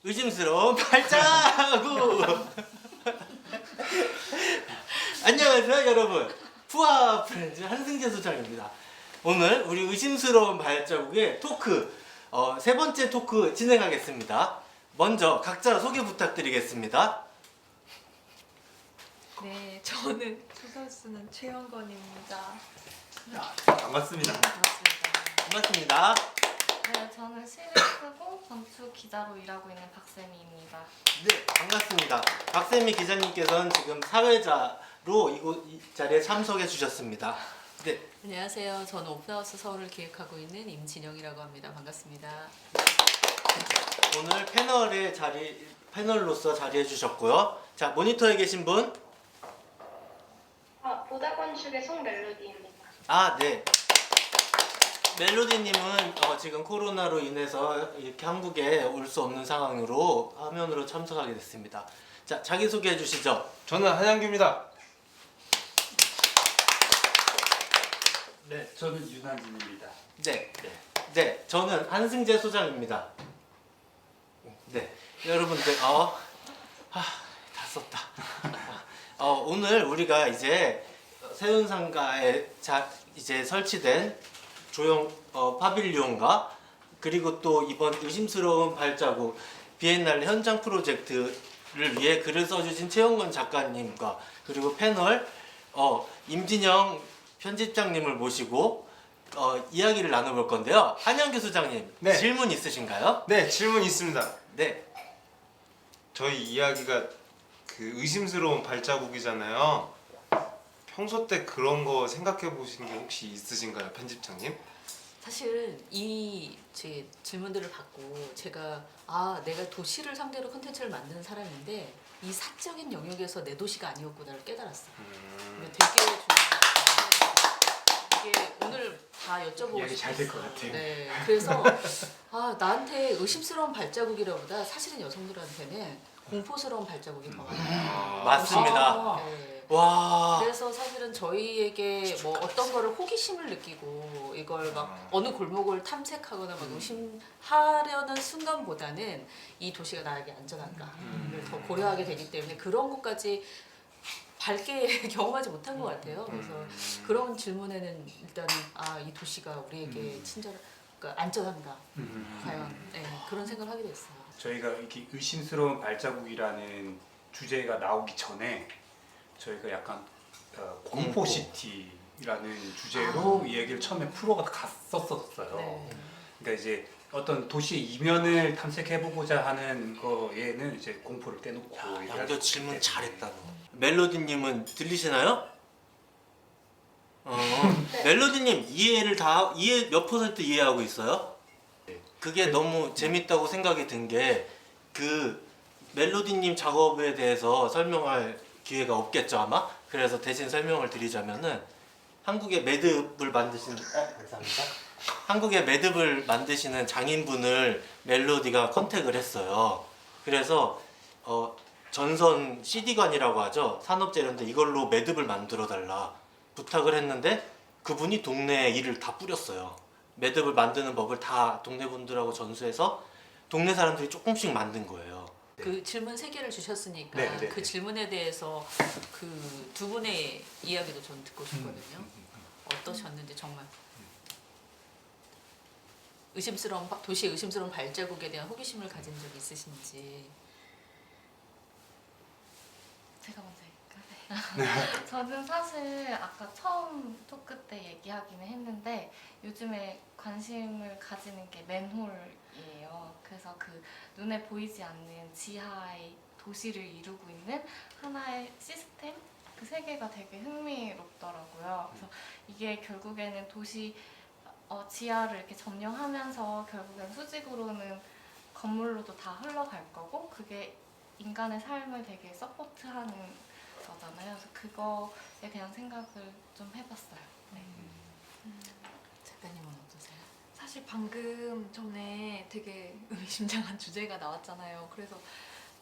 의심스러운 발자국. 안녕하세요 여러분, 푸아 프렌즈 한승재 소장입니다. 오늘 우리 의심스러운 발자국의 토크 세 번째 토크 진행하겠습니다. 먼저 각자 소개 부탁드리겠습니다. 네, 저는 소설 쓰는 최영건입니다. 반갑습니다. 반갑습니다. 반갑습니다. 네, 저는 시를 쓰고 건축 기자로 일하고 있는 박세미입니다. 네, 반갑습니다. 박세미 기자님께서는 지금 사회자로 이 자리에 참석해 주셨습니다. 네, 안녕하세요. 저는 오픈하우스 서울을 기획하고 있는 임진영이라고 합니다. 반갑습니다. 오늘 패널로서 자리해 주셨고요. 자, 모니터에 계신 분. 보다건축의 송멜로디입니다. 아, 네. 멜로디님은 지금 코로나로 인해서 이렇게 한국에 올 수 없는 상황으로 화면으로 참석하게 됐습니다. 자, 자기소개해 주시죠. 저는 한양규입니다. 네, 저는 윤한진입니다. 네. 네, 저는 한승재 소장입니다. 네, 여러분들, 다 썼다. 오늘 우리가 이제 세운상가에 이제 설치된 조형 파빌리온과 그리고 또 이번 의심스러운 발자국 비엔날레 현장 프로젝트를 위해 글을 써주신 최영건 작가님과 그리고 패널 임진영 편집장님을 모시고 이야기를 나눠볼 건데요. 한양규 소장님, 네. 질문 있으신가요? 네, 질문 있습니다. 네. 저희 이야기가 그 의심스러운 발자국이잖아요. 평소 때 그런 거 생각해 보신 게 혹시 있으신가요, 편집장님? 사실 제 질문들을 받고 제가 내가 도시를 상대로 콘텐츠를 만드는 사람인데 이 사적인 영역에서 내 도시가 아니었구나를 깨달았어요. 근데 되게 중요한 이게 오늘 다 여쭤보고 이야기 잘 될 것 같아요. 네, 그래서 나한테 의심스러운 발자국이라보다 사실은 여성들한테는 공포스러운 발자국이 더 많아요. 맞습니다. 네. 와. 그래서 사실은 저희에게 뭐 어떤 거를 호기심을 느끼고 이걸 막 어느 골목을 탐색하거나 막 의심하려는 순간보다는 이 도시가 나에게 안전한가를 더 고려하게 되기 때문에 그런 것까지 밝게 경험하지 못한 것 같아요. 그래서 그런 질문에는 일단은 이 도시가 우리에게 그러니까 안전한가 과연 그런 생각을 하게 됐어요. 저희가 이렇게 의심스러운 발자국이라는 주제가 나오기 전에 저희가 약간 공포시티라는 주제로 이 얘기를 처음에 프로가 갔었어요. 네. 그러니까 이제 어떤 도시의 이면을 탐색해보고자 하는 거에는 이제 공포를 떼놓고 얘기할 수 양교 없기 질문 때문에. 잘했다. 멜로디님은 들리시나요? 멜로디님 이해 몇 퍼센트 이해하고 있어요? 그게 너무 재밌다고 생각이 든 게 그 멜로디님 작업에 대해서 설명할 기회가 없겠죠 아마. 그래서 대신 설명을 드리자면은 한국의 매듭을 만드신 감사합니다. 한국의 매듭을 만드시는 장인분을 멜로디가 컨택을 했어요. 그래서 전선 CD관이라고 하죠. 산업재료인데 이걸로 매듭을 만들어 달라 부탁을 했는데 그분이 동네에 이를 다 뿌렸어요. 매듭을 만드는 법을 다 동네 분들하고 전수해서 동네 사람들이 조금씩 만든 거예요. 그 질문 3개를 주셨으니까 네. 그 질문에 대해서 그 두 분의 이야기도 전 듣고 싶거든요. 어떠셨는지 정말 도시의 의심스러운 발자국에 대한 호기심을 가진 적 있으신지. 제가 먼저 할까요? 저는 사실 아까 처음 토크 때 얘기하기는 했는데 요즘에 관심을 가지는 게 맨홀이에요. 그래서 그 눈에 보이지 않는 지하의 도시를 이루고 있는 하나의 시스템? 그 세계가 되게 흥미롭더라고요. 그래서 이게 결국에는 도시 지하를 이렇게 점령하면서 결국엔 수직으로는 건물로도 다 흘러갈 거고 그게 인간의 삶을 되게 서포트하는 거잖아요. 그래서 그거에 대한 생각을 좀 해봤어요. 네. 작가님은 어떠세요? 사실 방금 전에 되게 의미심장한 주제가 나왔잖아요. 그래서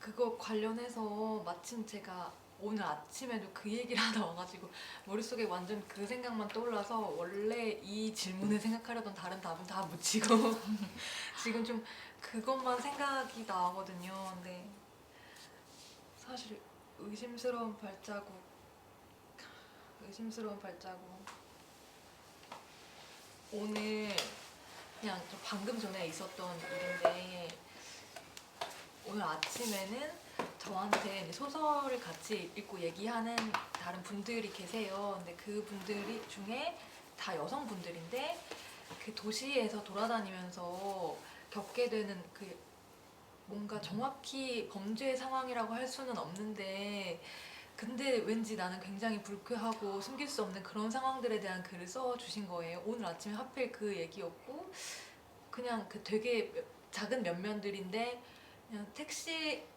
그거 관련해서 마침 제가 오늘 아침에도 그 얘기를 하다 와가지고 머릿속에 완전 그 생각만 떠올라서 원래 이 질문을 생각하려던 다른 답은 다 묻히고 지금 좀 그것만 생각이 나거든요. 근데 사실 의심스러운 발자국 오늘 그냥 좀 방금 전에 있었던 일인데 오늘 아침에는 저한테 이제 소설을 같이 읽고 얘기하는 다른 분들이 계세요. 근데 그 분들이 중에 다 여성분들인데 그 도시에서 돌아다니면서 겪게 되는 그 뭔가 정확히 범죄 상황이라고 할 수는 없는데 근데 왠지 나는 굉장히 불쾌하고 숨길 수 없는 그런 상황들에 대한 글을 써주신 거예요. 오늘 아침에 하필 그 얘기였고 그냥 그 되게 작은 면면들인데 그냥 택시에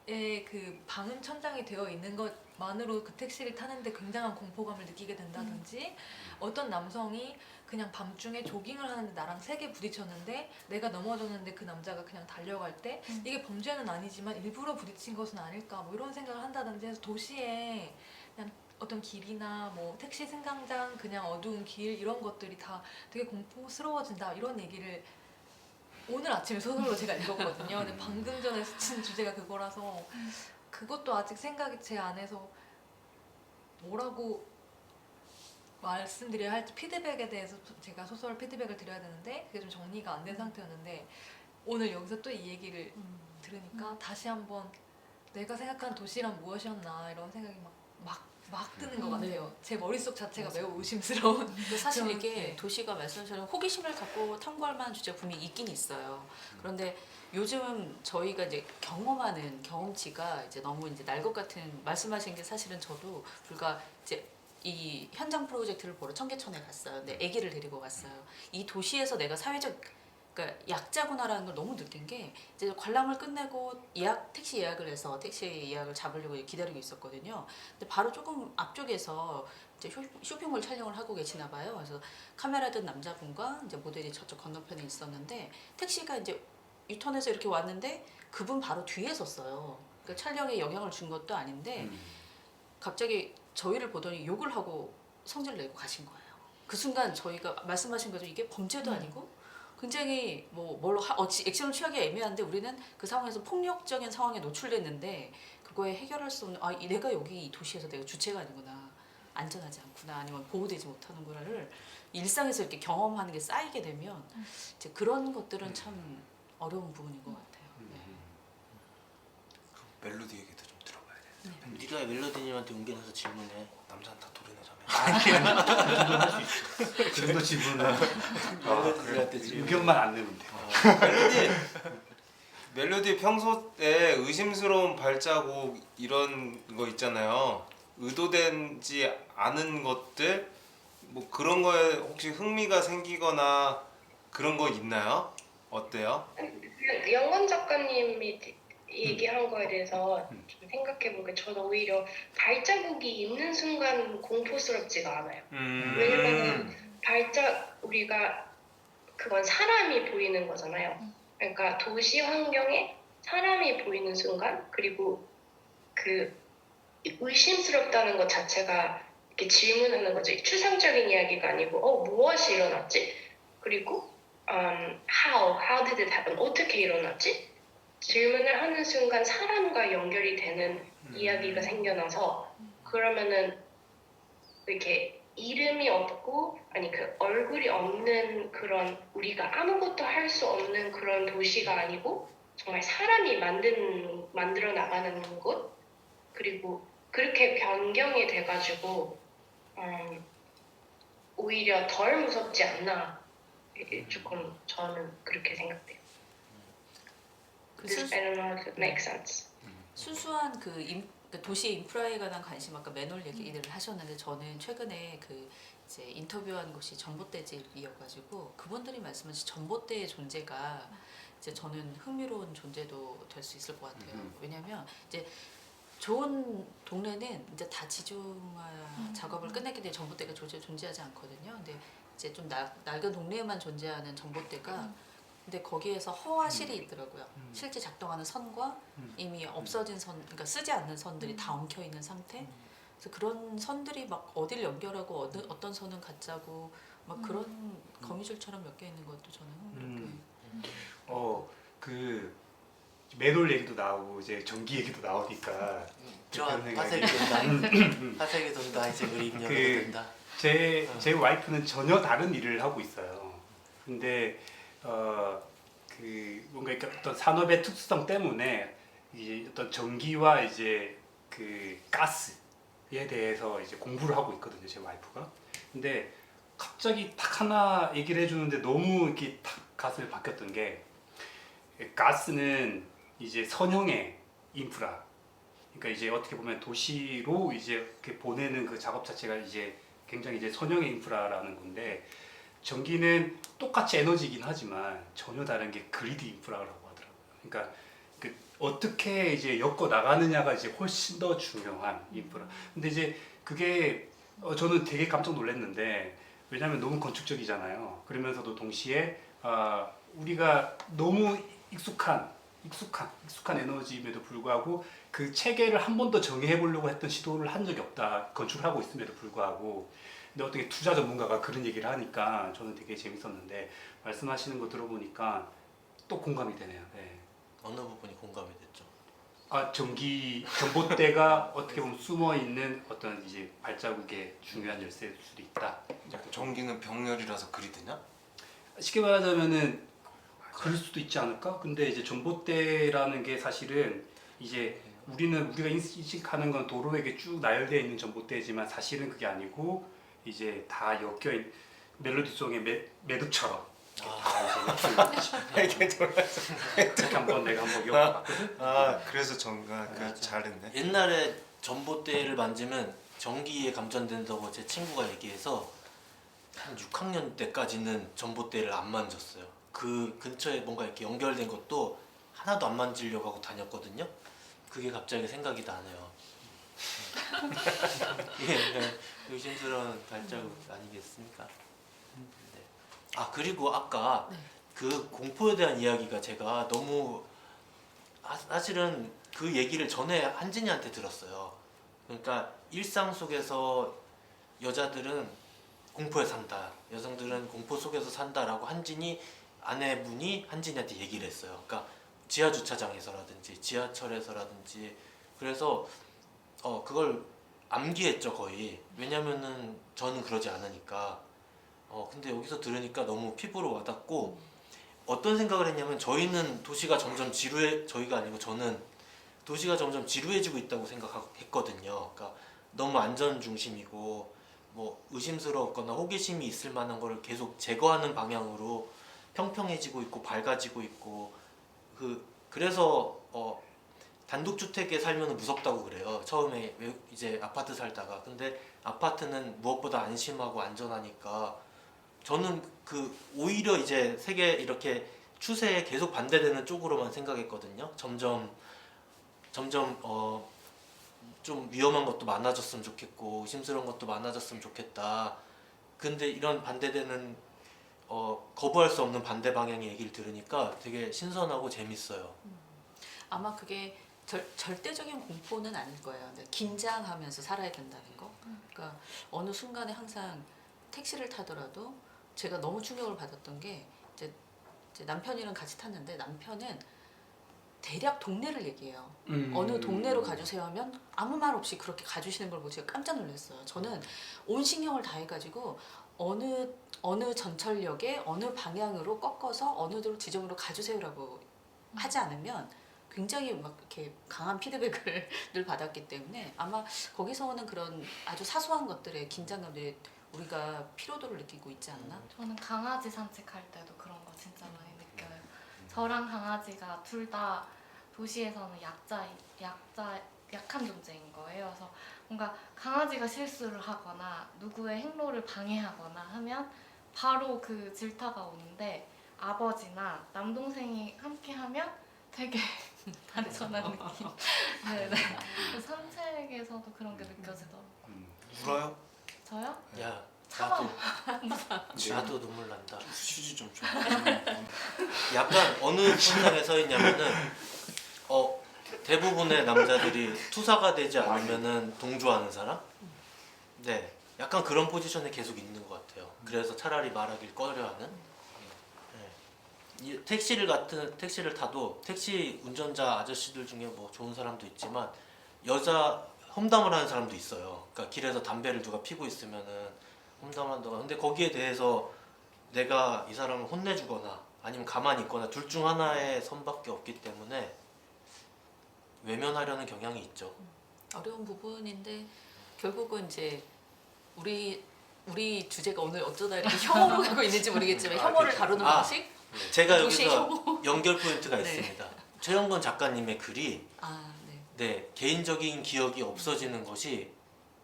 그 방음 천장이 되어 있는 것만으로 그 택시를 타는데 굉장한 공포감을 느끼게 된다든지 어떤 남성이 그냥 밤중에 조깅을 하는데 나랑 세게 부딪혔는데 내가 넘어졌는데 그 남자가 그냥 달려갈 때 이게 범죄는 아니지만 일부러 부딪힌 것은 아닐까 뭐 이런 생각을 한다든지 해서 도시에 그냥 어떤 길이나 뭐 택시 승강장 그냥 어두운 길 이런 것들이 다 되게 공포스러워진다 이런 얘기를 오늘 아침에 소설로 제가 읽었거든요. 근데 방금 전에 스친 주제가 그거라서 그것도 아직 생각이 제 안에서 뭐라고 말씀드려야 할지 피드백에 대해서 제가 소설 피드백을 드려야 되는데 그게 좀 정리가 안 된 상태였는데 오늘 여기서 또 이 얘기를 들으니까 다시 한번 내가 생각한 도시란 무엇이었나 이런 생각이 막 드는 것 같아요. 제 머릿속 자체가 매우 의심스러운. 근데 사실 저는, 이게 네. 도시가 말씀하신 호기심을 갖고 탐구할 만한 주제가 분명히 있긴 있어요. 그런데 요즘 저희가 이제 경험하는 경험치가 이제 너무 이제 날 것 같은 말씀하신 게 사실은 저도 불과 이제 이 현장 프로젝트를 보러 청계천에 갔어요. 근데 아기를 데리고 갔어요. 이 도시에서 내가 사회적 그러니까 약자구나라는 걸 너무 느낀 게 이제 관람을 끝내고 택시 예약을 해서 택시 예약을 잡으려고 기다리고 있었거든요. 근데 바로 조금 앞쪽에서 이제 쇼핑몰 촬영을 하고 계시나 봐요. 그래서 카메라 든 남자분과 이제 모델이 저쪽 건너편에 있었는데 택시가 이제 유턴해서 이렇게 왔는데 그분 바로 뒤에 섰어요. 그러니까 촬영에 영향을 준 것도 아닌데 갑자기 저희를 보더니 욕을 하고 성질 내고 가신 거예요. 그 순간 저희가 말씀하신 거죠. 이게 범죄도 아니고 굉장히 뭘로 액션을 취하기 애매한데 우리는 그 상황에서 폭력적인 상황에 노출됐는데 그거에 해결할 수 없는 내가 여기 이 도시에서 내가 주체가 아니구나, 안전하지 않구나, 아니면 보호되지 못하는구나를 일상에서 이렇게 경험하는 게 쌓이게 되면 이제 그런 것들은 참 어려운 부분인 것 같아요. 네. 멜로디 얘기도 좀 들어봐야 돼. 네가 멜로디님한테 용기 내서 질문해. 남자는 다 도려내자면. 그 정도 지분은 멜로디한테 질문. 의견만 안 내면 돼요. 멜로디 평소에 의심스러운 발자국 이런 거 있잖아요. 의도되지 않은 것들 뭐 그런 거에 혹시 흥미가 생기거나 그런 거 있나요? 어때요? 영원 작가님이 얘기한 거에 대해서 좀 생각해보게 저는 오히려 발자국이 있는 순간 공포스럽지가 않아요. 왜냐면은 우리가 그건 사람이 보이는 거잖아요. 그러니까 도시 환경에 사람이 보이는 순간 그리고 그 의심스럽다는 것 자체가 이렇게 질문하는 거죠. 추상적인 이야기가 아니고 무엇이 일어났지? 그리고 how did it happen? 어떻게 일어났지? 질문을 하는 순간 사람과 연결이 되는 이야기가 생겨나서 그러면은 이렇게 이름이 없고 그 얼굴이 없는 그런 우리가 아무것도 할 수 없는 그런 도시가 아니고 정말 사람이 만들어 나가는 곳 그리고 그렇게 변경이 돼가지고 오히려 덜 무섭지 않나 조금 저는 그렇게 생각돼요. I don't know if it makes sense. 순수한 그 도시 인프라에 관한 관심 아까 맨홀 얘기를 하셨는데 저는 최근에 그 이제 인터뷰한 곳이 전봇대집이어가지고 그분들이 말씀하신 전봇대의 존재가 이제 저는 흥미로운 존재도 될 수 있을 것 같아요. 왜냐하면 이제 좋은 동네는 이제 다 지중화 작업을 끝냈기 때문에 전봇대가 존재하지 않거든요. 근데 이제 좀 낡은 동네에만 존재하는 전봇대가 근데 거기에서 허와 실이 있더라고요. 실제 작동하는 선과 음. 이미 없어진 선, 그러니까 쓰지 않는 선들이 다 엉켜 있는 상태. 그래서 그런 선들이 막 어디를 연결하고 어떤 선은 가짜고 막 그런 거미줄처럼 엮여 있는 것도 저는 흥미롭게. 그 매놀 얘기도 나오고 이제 전기 얘기도 나오니까 저 그런 생각이- 화색이 돈다. 화색이 돈다. 이제 그림 연결이 그- 된다. 제 와이프는 전혀 다른 일을 하고 있어요. 근데 그 뭔가 이렇게 어떤 산업의 특수성 때문에 이제 어떤 전기와 이제 그 가스에 대해서 이제 공부를 하고 있거든요, 제 와이프가. 근데 갑자기 딱 하나 얘기를 해주는데 너무 이렇게 딱 가슴에 박혔던 게 가스는 이제 선형의 인프라. 그러니까 이제 어떻게 보면 도시로 이제 이렇게 보내는 그 작업 자체가 이제 굉장히 이제 선형의 인프라라는 건데 전기는 똑같이 에너지이긴 하지만 전혀 다른 게 그리드 인프라라고 하더라고요. 그러니까 그 어떻게 이제 엮어 나가느냐가 이제 훨씬 더 중요한 인프라. 근데 이제 그게 저는 되게 깜짝 놀랐는데 왜냐하면 너무 건축적이잖아요. 그러면서도 동시에 우리가 너무 익숙한 에너지임에도 불구하고 그 체계를 한 번 더 정의해 보려고 했던 시도를 한 적이 없다. 건축을 하고 있음에도 불구하고. 근데 어떻게 투자 전문가가 그런 얘기를 하니까 저는 되게 재밌었는데 말씀하시는 거 들어보니까 또 공감이 되네요. 네. 어느 부분이 공감이 됐죠? 전봇대가 어떻게 보면 숨어 있는 어떤 이제 발자국의 중요한 열쇠일 수도 있다. 전기는 병렬이라서 그리드냐? 쉽게 말하자면은 그럴 수도 있지 않을까? 근데 이제 전봇대라는 게 사실은 이제 우리가 인식하는 건 도로에게 쭉 나열되어 있는 전봇대지만 사실은 그게 아니고 이제 다 엮여 있는 멜로디송의 매듭처럼 이렇게 한번 내가 한번 엮어봤거든. 그래서 전가 그 맞아. 잘했네. 옛날에 전봇대를 만지면 전기에 감전된다고 제 친구가 얘기해서 한 6학년 때까지는 전봇대를 안 만졌어요. 그 근처에 뭔가 이렇게 연결된 것도 하나도 안 만지려고 하고 다녔거든요. 그게 갑자기 생각이 나네요. 이게 그냥 의심스러운 발자국 아니겠습니까? 네. 그리고 아까 네. 그 공포에 대한 이야기가 제가 너무 사실은 그 얘기를 전에 한진이한테 들었어요. 그러니까 일상 속에서 여자들은 공포에 산다, 여성들은 공포 속에서 산다라고 아내분이 한진이한테 얘기를 했어요. 그러니까 지하 주차장에서라든지 지하철에서라든지. 그래서 그걸 암기했죠 거의. 왜냐면은 저는 그러지 않으니까. 근데 여기서 들으니까 너무 피부로 와닿고 어떤 생각을 했냐면 저희는 도시가 점점 저희가 아니고 저는 도시가 점점 지루해지고 있다고 생각했거든요. 그러니까 너무 안전 중심이고 뭐 의심스럽거나 호기심이 있을 만한 거를 계속 제거하는 방향으로 평평해지고 있고 밝아지고 있고 그래서 단독주택에 살면 무섭다고 그래요. 처음에 이제 아파트 살다가. 근데 아파트는 무엇보다 안심하고 안전하니까 저는 오히려 이제 세계 이렇게 추세에 계속 반대되는 쪽으로만 생각했거든요. 점점 좀 위험한 것도 많아졌으면 좋겠고 의심스러운 것도 많아졌으면 좋겠다. 근데 이런 반대되는 거부할 수 없는 반대 방향의 얘기를 들으니까 되게 신선하고 재밌어요. 아마 그게 절대적인 공포는 아닐 거예요. 근데 긴장하면서 살아야 된다는 거. 그러니까 어느 순간에 항상 택시를 타더라도 제가 너무 충격을 받았던 게 이제 남편이랑 같이 탔는데 남편은 대략 동네를 얘기해요. 어느 동네로 가주세요 하면 아무 말 없이 그렇게 가주시는 걸 보고 제가 깜짝 놀랐어요. 저는 온 신경을 다해가지고 어느 전철역에 어느 방향으로 꺾어서 어느 지점으로 가주세요라고 하지 않으면 굉장히 막 이렇게 강한 피드백을 늘 받았기 때문에 아마 거기서 오는 그런 아주 사소한 것들의 긴장감들이 우리가 피로도를 느끼고 있지 않나? 저는 강아지 산책할 때도 그런 거 진짜 많이 느껴요. 저랑 강아지가 둘 다 도시에서는 약한 존재인 거예요. 그래서 뭔가 강아지가 실수를 하거나 누구의 행로를 방해하거나 하면 바로 그 질타가 오는데 아버지나 남동생이 함께 하면 되게 단순한 느낌. 네네. 산책에서도 그런 게 느껴지더라고요. 울어요? 저요? 야, 나도 눈물 난다. 휴지 좀 줘. 약간 어느 분량에 서 있냐면은 대부분의 남자들이 투사가 되지 않으면은 동조하는 사람? 네, 약간 그런 포지션에 계속 있는 것 같아요. 그래서 차라리 말하길 꺼려하는. 네. 이 택시를 타도 택시 운전자 아저씨들 중에 뭐 좋은 사람도 있지만 여자 험담을 하는 사람도 있어요. 그러니까 길에서 담배를 누가 피고 있으면은 험담한다가. 근데 거기에 대해서 내가 이 사람을 혼내주거나 아니면 가만히 있거나 둘 중 하나의 선밖에 없기 때문에 외면하려는 경향이 있죠. 어려운 부분인데 결국은 이제 우리 주제가 오늘 어쩌다 이렇게 혐오로 가고 있는지 모르겠지만 혐오를 다루는 방식? 네. 제가 도시의 여기서 연결 포인트가 네. 있습니다. 최영건 작가님의 글이 네. 네, 개인적인 기억이 없어지는 것이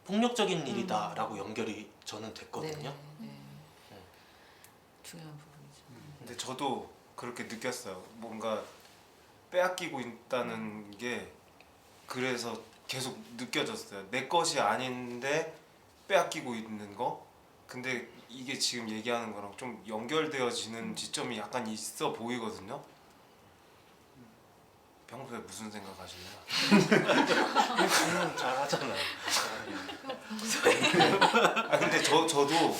폭력적인 일이다라고 연결이 저는 됐거든요. 네. 중요한 부분이죠. 근데 저도 그렇게 느꼈어요. 뭔가 빼앗기고 있다는 게 그래서 계속 느껴졌어요. 내 것이 아닌데 빼앗기고 있는 거. 근데 이게 지금 얘기하는 거랑 좀 연결되어지는 지점이 약간 있어 보이거든요. 평소에 무슨 생각하시나요? 질문 잘하잖아요. 근데 저도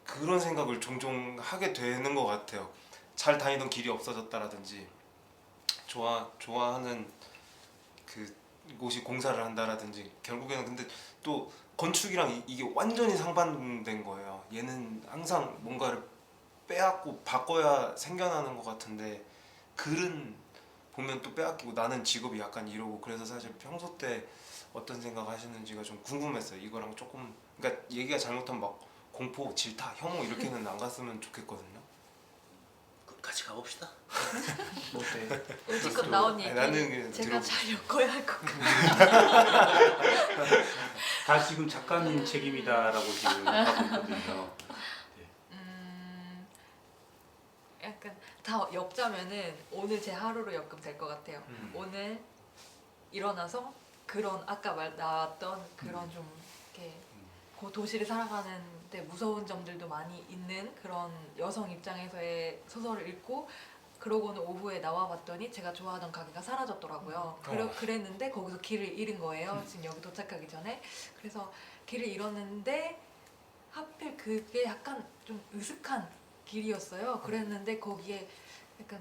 그런 생각을 종종 하게 되는 것 같아요. 잘 다니던 길이 없어졌다라든지 좋아하는 그 곳이 공사를 한다라든지 결국에는 근데 또 건축이랑 이게 완전히 상반된 거예요. 얘는 항상 뭔가를 빼앗고 바꿔야 생겨나는 것 같은데 글은 보면 또 빼앗기고 나는 직업이 약간 이러고 그래서 사실 평소 때 어떤 생각 하시는지가 좀 궁금했어요. 이거랑 조금 그러니까 얘기가 잘못하면 막 공포, 질타, 혐오 이렇게는 안 갔으면 좋겠거든요. 같이 가봅시다. 뭐 어때? 지금 나온 얘기 나는 제가 잘 엮어야 할 것 같아요. 다 지금 작가님 책임이다라고 지금 하고 있거든요. 약간 다 엮자면은 오늘 제 하루로 엮으면 될 것 같아요. 오늘 일어나서 그런 아까 나왔던 그런 좀 이렇게 그 도시를 살아가는데 무서운 점들도 많이 있는 그런 여성 입장에서의 소설을 읽고 그러고는 오후에 나와봤더니 제가 좋아하던 가게가 사라졌더라고요. 그랬는데 거기서 길을 잃은 거예요. 지금 여기 도착하기 전에. 그래서 길을 잃었는데 하필 그게 약간 좀 으슥한 길이었어요. 그랬는데 거기에 약간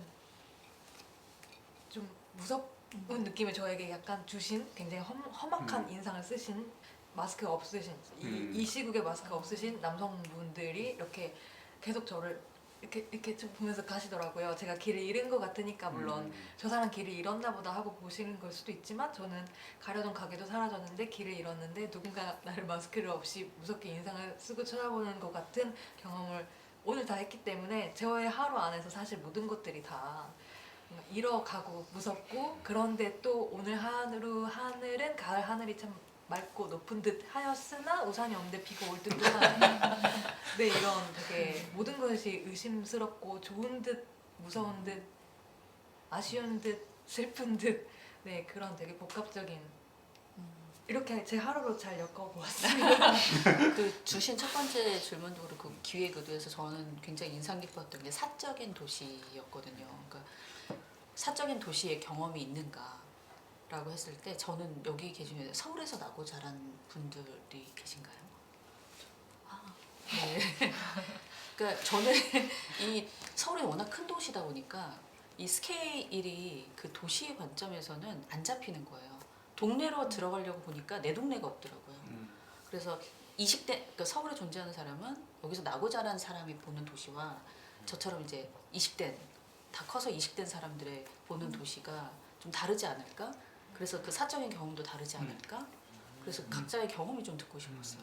좀 무섭은 느낌을 저에게 약간 주신 굉장히 험악한 인상을 쓰신 마스크 없으신 이 시국에 마스크 없으신 남성분들이 이렇게 계속 저를 이렇게 좀 보면서 가시더라고요. 제가 길을 잃은 것 같으니까 물론 저 사람 길을 잃었나 보다 하고 보시는 걸 수도 있지만 저는 가려던 가게도 사라졌는데 길을 잃었는데 누군가 나를 마스크를 없이 무섭게 인상을 쓰고 쳐다보는 것 같은 경험을 오늘 다 했기 때문에 저의 하루 안에서 사실 모든 것들이 다 잃어가고 무섭고 그런데 또 오늘 하늘은 가을 하늘이 참 맑고 높은 듯 하였으나 우산이 없는데 비가 올 듯도 한 네, 이런 되게 모든 것이 의심스럽고 좋은 듯 무서운 듯 아쉬운 듯 슬픈 듯 네, 그런 되게 복합적인 이렇게 제 하루로 잘 엮어보았습니다. 그 주신 첫 번째 질문도 그렇고 그 기획 의도에서 저는 굉장히 인상 깊었던 게 사적인 도시였거든요. 그러니까 사적인 도시의 경험이 있는가라고 했을 때 저는 여기 계시는 서울에서 나고 자란 분들이 계신가요? 네. 그러니까 저는 이 서울이 워낙 큰 도시다 보니까 이 스케일이 그 도시의 관점에서는 안 잡히는 거예요. 동네로 들어가려고 보니까 내 동네가 없더라고요. 그래서 20대 그러니까 서울에 존재하는 사람은 여기서 나고 자란 사람이 보는 도시와 저처럼 이제 20대 다 커서 20대 사람들의 보는 도시가 좀 다르지 않을까? 그래서 그 사적인 경험도 다르지 않을까? 그래서 각자의 경험이 좀 듣고 싶었어요.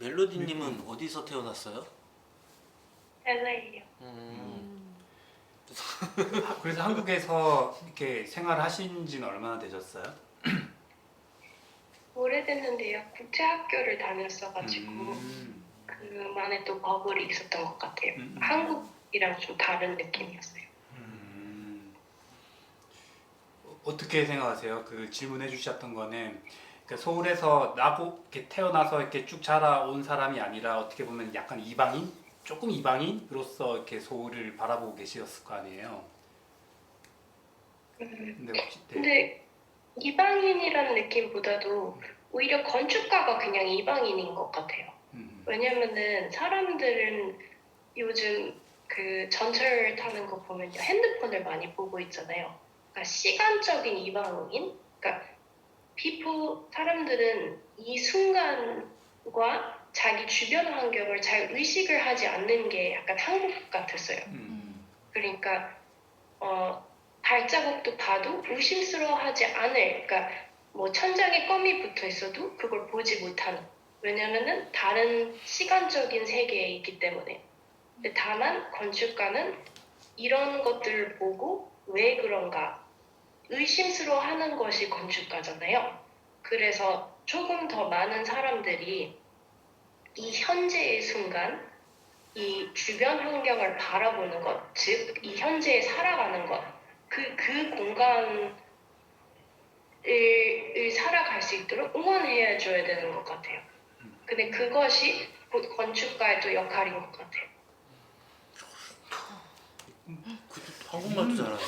멜로디님은 어디서 태어났어요? LA요. 그래서 한국에서 이렇게 생활하신 지는 얼마나 되셨어요? 오래됐는데요. 국제학교를 다녔어가지고 그만의 또 버블이 있었던 것 같아요. 한국이랑 좀 다른 느낌이었어요. 어떻게 생각하세요? 그 질문해 주셨던 거는 그러니까 서울에서 나고 이렇게 태어나서 이렇게 쭉 자라온 사람이 아니라 어떻게 보면 약간 이방인, 조금 이방인으로서 이렇게 서울을 바라보고 계셨을 거 아니에요. 근데 혹시 근데 이방인이라는 느낌보다도 오히려 건축가가 그냥 이방인인 것 같아요. 왜냐면은 사람들은 요즘 그 전철 타는 거 보면 핸드폰을 많이 보고 있잖아요. 그러니까 시간적인 이방인? 그러니까 사람들은 이 순간과 자기 주변 환경을 잘 의식을 하지 않는 게 약간 한국 같았어요. 그러니까 발자국도 봐도 의심스러워하지 않을, 그러니까 뭐 천장에 껌이 붙어 있어도 그걸 보지 못하는. 왜냐면은 다른 시간적인 세계에 있기 때문에. 근데 다만 건축가는 이런 것들을 보고 왜 그런가 의심스러워하는 것이 건축가잖아요. 그래서 조금 더 많은 사람들이 이 현재의 순간, 이 주변 환경을 바라보는 것, 즉 이 현재에 살아가는 것, 그 공간을 살아갈 수 있도록 응원해 줘야 되는 것 같아요. 근데 그것이 곧 건축가의 또 역할인 것 같아요. 한국말도 잘하네.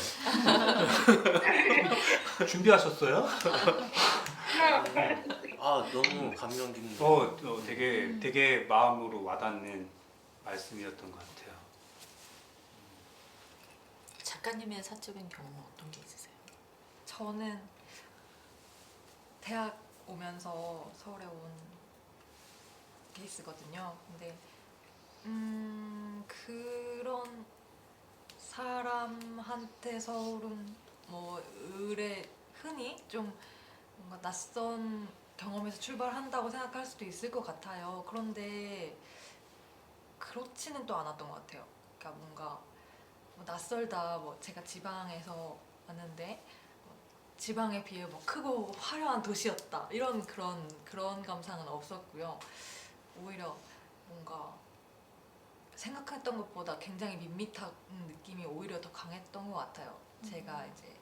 준비하셨어요? 아 너무 감명 깊네. 되게 마음으로 와닿는 말씀이었던 것 같아요. 작가님의 사적인 경험은 어떤 게 있으세요? 저는 대학 오면서 서울에 온 케이스거든요. 근데 그런 사람한테 서울은 뭐 흔히 좀 뭔가 낯선 경험에서 출발한다고 생각할 수도 있을 것 같아요. 그런데 그렇지는 또 않았던 것 같아요. 그러니까 뭔가 뭐 낯설다, 뭐 제가 지방에서 왔는데 지방에 비해 뭐 크고 화려한 도시였다 이런 그런 감상은 없었고요. 오히려 뭔가 생각했던 것보다 굉장히 밋밋한 느낌이 오히려 더 강했던 것 같아요. 제가 이제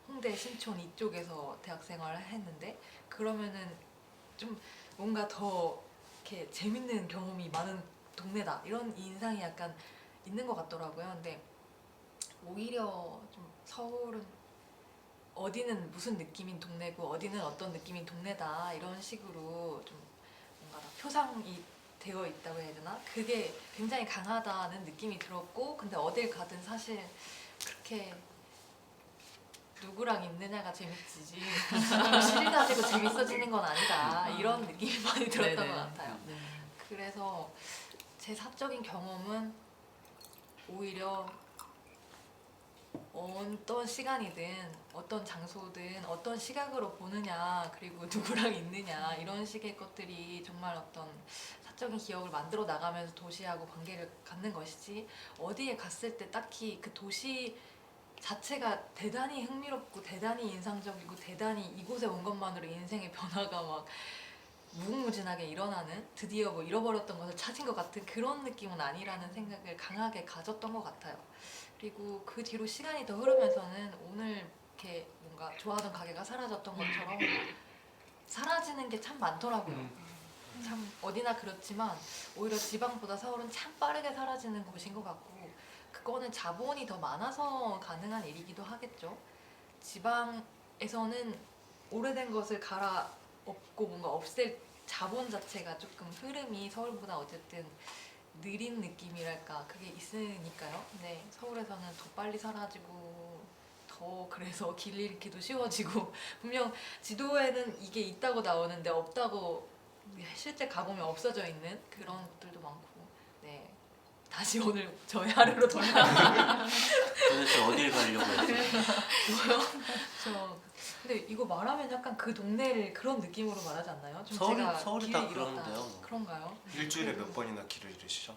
홍대, 신촌 이쪽에서 대학 생활을 했는데 그러면은 좀 뭔가 더 이렇게 재밌는 경험이 많은 동네다 이런 인상이 약간 있는 것 같더라고요. 근데 오히려 좀 서울은 어디는 무슨 느낌인 동네고 어디는 어떤 느낌인 동네다 이런 식으로 좀 뭔가 다 표상이 되어 있다고 해야 되나? 그게 굉장히 강하다는 느낌이 들었고 근데 어딜 가든 사실 그렇게 누구랑 있느냐가 재밌지 실이 가지고 재밌어지는 건 아니다 이런 느낌이 많이 들었던 네네. 것 같아요. 그래서 제 사적인 경험은 오히려 어떤 시간이든 어떤 장소든 어떤 시각으로 보느냐 그리고 누구랑 있느냐 이런 식의 것들이 정말 어떤 사적인 기억을 만들어 나가면서 도시하고 관계를 갖는 것이지 어디에 갔을 때 딱히 그 도시 자체가 대단히 흥미롭고 대단히 인상적이고 대단히 이곳에 온 것만으로 인생의 변화가 막 무궁무진하게 일어나는 드디어 뭐 잃어버렸던 것을 찾은 것 같은 그런 느낌은 아니라는 생각을 강하게 가졌던 것 같아요. 그리고 그 뒤로 시간이 더 흐르면서는 오늘 이렇게 뭔가 좋아하던 가게가 사라졌던 것처럼 사라지는 게 참 많더라고요. 참 어디나 그렇지만 오히려 지방보다 서울은 참 빠르게 사라지는 곳인 것 같고 그거는 자본이 더 많아서 가능한 일이기도 하겠죠. 지방에서는 오래된 것을 갈아엎고 뭔가 없앨 자본 자체가 조금 흐름이 서울보다 어쨌든 느린 느낌이랄까 그게 있으니까요. 근데 서울에서는 더 빨리 사라지고 더 그래서 길 잃기도 쉬워지고 분명 지도에는 이게 있다고 나오는데 없다고 실제 가보면 없어져 있는 그런 것들도 많고 네 다시 오늘 저희 하루로 돌아가 도대체 어딜 가려고 했어요? 저 근데 이거 말하면 약간 그 동네를 그런 느낌으로 말하지 않나요? 좀 서울이- 제가 서울이 길을 다 잃었다. 그러는데요, 뭐. 그런가요? 일주일에 몇 번이나 길을 잃으시죠?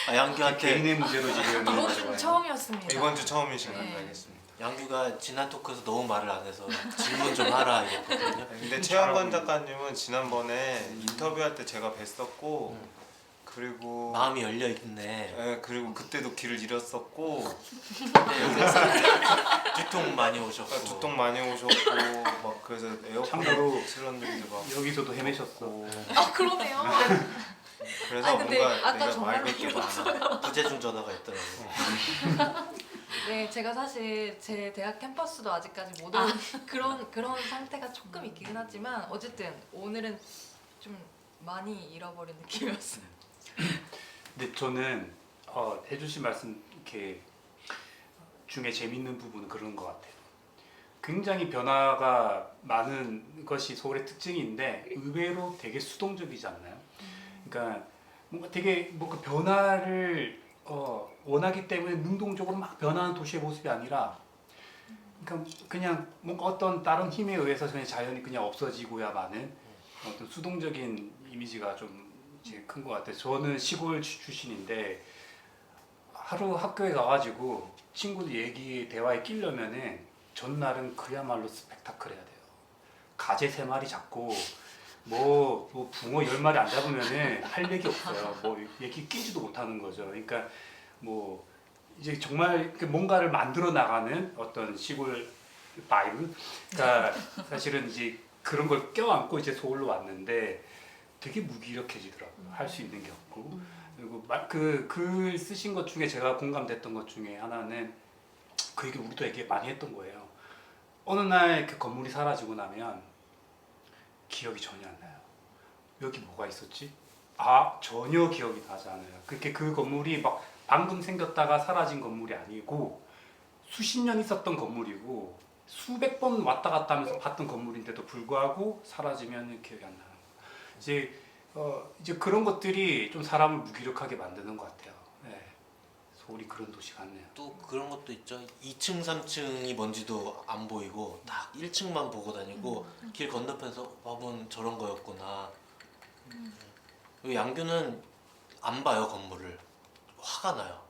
아, 양규한테 개인의 문제로 지금 이번 주 처음이었습니다. 이번 주 처음이신가요? 네. 알겠습니다. 양규가 지난 토크에서 너무 말을 안 해서 질문 좀 하라 이랬거든요. 근데 최한권 작가님은 지난번에 인터뷰할 때 제가 뵀었고 그 그리고 마음이 열려 있네. 예, 그리고 그때도 길을 잃었었고 네, 여기서 두통 많이 오셨고. 두통 많이 오셨고 막 그래서 참고로 에어컨 틀었는데 막 여기서도 헤매셨어. 오, 아 그러네요. 그래서 아, 근데 뭔가 아까 내가 정말 말 걸게 많아. 부재중 전화가 있더라고요. 네, 제가 사실 제 대학 캠퍼스도 아직까지 못 온 그런 상태가 조금 있긴 하지만 어쨌든 오늘은 좀 많이 잃어버린 느낌이었어요. 근데 저는 해주신 말씀 이렇게 중에 재밌는 부분은 그런 것 같아요. 굉장히 변화가 많은 것이 서울의 특징인데 의외로 되게 수동적이지 않나요? 그러니까 뭔가 되게 뭔가 변화를 원하기 때문에 능동적으로 막 변하는 도시의 모습이 아니라 그러니까 그냥 뭔가 어떤 다른 힘에 의해서 그냥 자연이 그냥 없어지고야 마는 어떤 수동적인 이미지가 좀 큰 것 같아요. 저는 시골 출신인데 하루 학교에 가가지고 친구들 얘기 대화에 끼려면은 전날은 그야말로 스펙타클해야 돼요. 가재 3마리 잡고 뭐 붕어 10마리 안 잡으면은 할 얘기 없어요. 뭐 얘기 끼지도 못하는 거죠. 그러니까 뭐 이제 정말 뭔가를 만들어 나가는 어떤 시골 바이브가 사실은 이제 그런 걸 껴안고 이제 서울로 왔는데 되게 무기력해지더라고요. 할 수 있는 게 없고. 그리고 그 글 쓰신 것 중에 제가 공감됐던 것 중에 하나는 그 얘기 우리도 얘기 많이 했던 거예요. 어느 날 그 건물이 사라지고 나면 기억이 전혀 안 나요. 여기 뭐가 있었지? 전혀 기억이 나지 않아요. 그렇게 그 건물이 막 방금 생겼다가 사라진 건물이 아니고 수십 년 있었던 건물이고 수백 번 왔다 갔다 하면서 봤던 건물인데도 불구하고 사라지면 기억이 안 나는 거예요. 이제 그런 것들이 좀 사람을 무기력하게 만드는 것 같아요. 네. 서울이 그런 도시 같네요. 또 그런 것도 있죠. 2층, 3층이 뭔지도 안 보이고 딱 1층만 보고 다니고 길 건너편에서 와본 저런 거였구나. 그리고 양규는 안 봐요, 건물을. 화가 나요.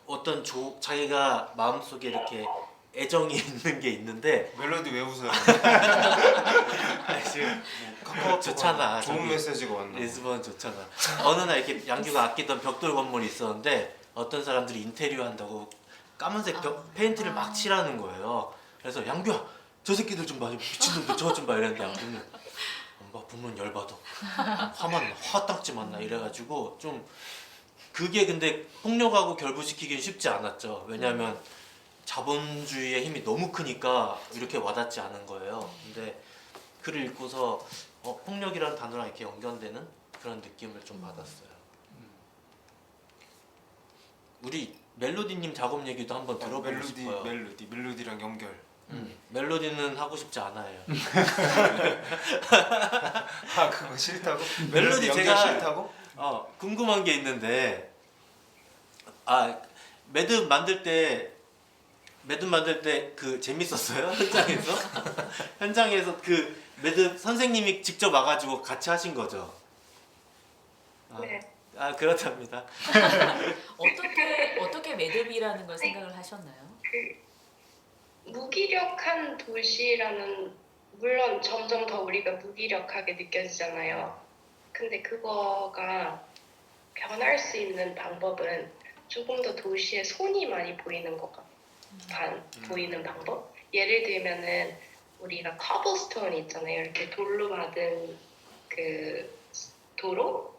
어떤 자기가 마음속에 이렇게 애정이 있는 게 있는데 멜로디 왜 웃어요? 지금 좋잖아. 좋은 저기 메시지가 왔나? 리스본 좋잖아. 어느 날 이렇게 양규가 아끼던 벽돌 건물이 있었는데 어떤 사람들이 인테리어 한다고 까만색 페인트를 막 칠하는 거예요. 그래서 양규야, 저 새끼들 좀 봐, 미친놈들 저것 좀 봐 이랬는데 양규는 엄마 보면 열받아. 화만 나, 화딱지만 나 이래가지고 좀 그게 근데 폭력하고 결부시키기는 쉽지 않았죠. 왜냐하면 자본주의의 힘이 너무 크니까 이렇게 와닿지 않은 거예요. 근데 글을 읽고서 폭력이라는 단어랑 이렇게 연결되는 그런 느낌을 좀 받았어요. 우리 멜로디님 작업 얘기도 한번 들어보고 싶어요. 멜로디랑 연결. 멜로디는 하고 싶지 않아요. 그거 싫다고? 멜로디 연결 제가 싫다고? 궁금한 게 있는데 매듭 만들 때 그 재밌었어요? 현장에서? 현장에서 그 매듭 선생님이 직접 와가지고 같이 하신 거죠? 네. 그렇답니다. 어떻게 매듭이라는 걸 생각을 하셨나요? 무기력한 도시라는, 물론 점점 더 우리가 무기력하게 느껴지잖아요. 근데 그거가 변할 수 있는 방법은 조금 더 도시에 손이 많이 보이는 것 보이는 방법? 예를 들면은 우리가 커블스톤 있잖아요. 이렇게 돌로 만든 그 도로?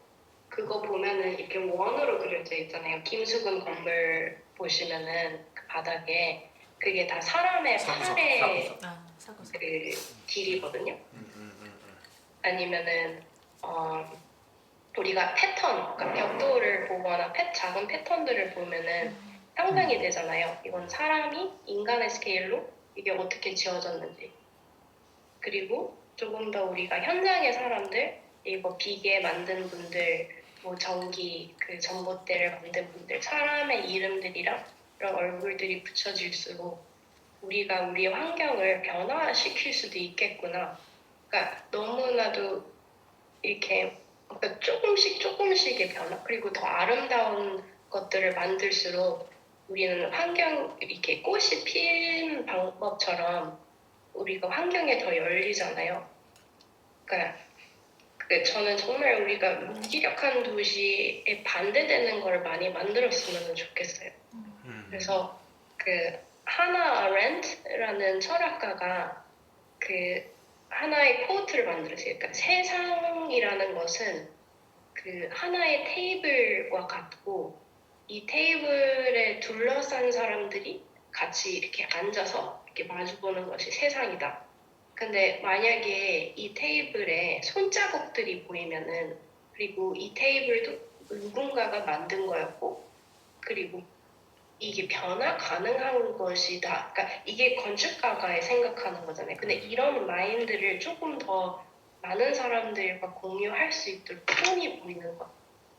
그거 보면은 이렇게 원으로 그려져 있잖아요. 김수근 건물 보시면은 그 바닥에 그게 다 사람의 팔의 그 길이거든요. 아니면은 우리가 패턴, 그러니까 벽돌을 보거나 작은 패턴들을 보면은 상상이 되잖아요. 이건 사람이 인간의 스케일로 이게 어떻게 지어졌는지. 그리고 조금 더 우리가 현장의 사람들, 이거 기계 만든 분들, 뭐 전기 그 전봇대를 만든 분들, 사람의 이름들이랑 이런 얼굴들이 붙여질수록 우리가 우리의 환경을 변화시킬 수도 있겠구나. 그러니까 너무나도 이렇게 그러니까 조금씩의 변화, 그리고 더 아름다운 것들을 만들수록 우리는 이렇게 꽃이 피는 방법처럼 우리가 환경에 더 열리잖아요. 그러니까 저는 정말 우리가 무기력한 도시에 반대되는 걸 많이 만들었으면 좋겠어요. 그래서 하나 아렌트라는 철학가가 하나의 코트를 만들었어요. 그러니까 세상이라는 것은 하나의 테이블과 같고 이 테이블에 둘러싼 사람들이 같이 이렇게 앉아서 이렇게 마주보는 것이 세상이다. 근데 만약에 이 테이블에 손자국들이 보이면은, 그리고 이 테이블도 누군가가 만든 거였고, 그리고 이게 변화 가능한 것이다. 그러니까 이게 건축가가 생각하는 거잖아요. 근데 이런 마인드를 조금 더 많은 사람들과 공유할 수 있도록 톤이 보이는 것,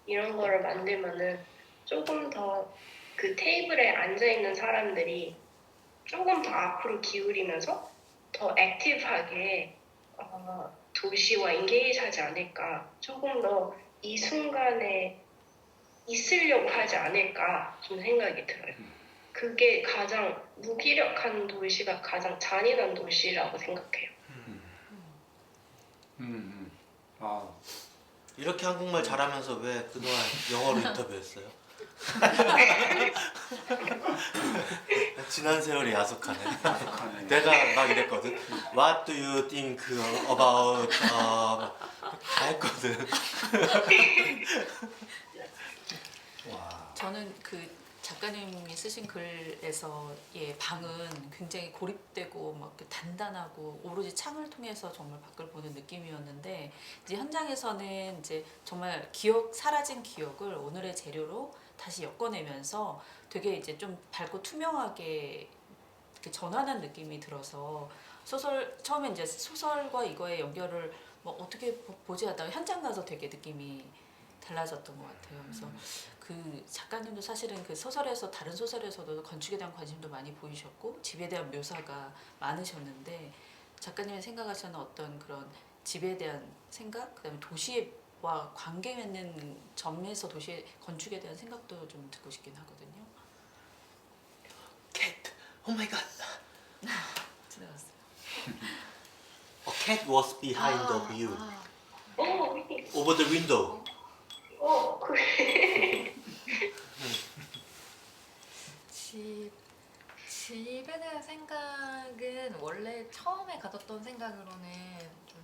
이런 거를 만들면은 조금 더 테이블에 앉아 있는 사람들이 조금 더 앞으로 기울이면서 더 액티브하게 도시와 인게이지하지 않을까, 조금 더 이 순간에 있으려고 하지 않을까 좀 생각이 들어요. 그게 가장 무기력한 도시가 가장 잔인한 도시라고 생각해요. 아, 이렇게 한국말 잘하면서 왜 그동안 영어로 인터뷰했어요? 지난 세월이 야속하네. 내가 막 이랬거든. What do you think about 다 했거든. 저는 작가님이 쓰신 글에서의 방은 굉장히 고립되고 막 단단하고 오로지 창을 통해서 정말 밖을 보는 느낌이었는데, 이제 현장에서는 이제 정말 사라진 기억을 오늘의 재료로 다시 엮어내면서 되게 이제 좀 밝고 투명하게 이렇게 전환한 느낌이 들어서 처음에 이제 소설과 이거의 연결을 뭐 어떻게 보지 하다가 현장 가서 되게 느낌이 달라졌던 것 같아요. 그래서 작가님도 사실은 소설에서, 다른 소설에서도 건축에 대한 관심도 많이 보이셨고 집에 대한 묘사가 많으셨는데, 작가님이 생각하시는 어떤 그런 집에 대한 생각, 그다음에 도시와 관계 맺는 점에서 건축에 대한 생각도 좀 듣고 싶긴 하거든요. Cat, oh my god. 지나갔어요. A cat was behind the view, over the window. 그래. 집에 대한 생각은 원래 처음에 가졌던 생각으로는 좀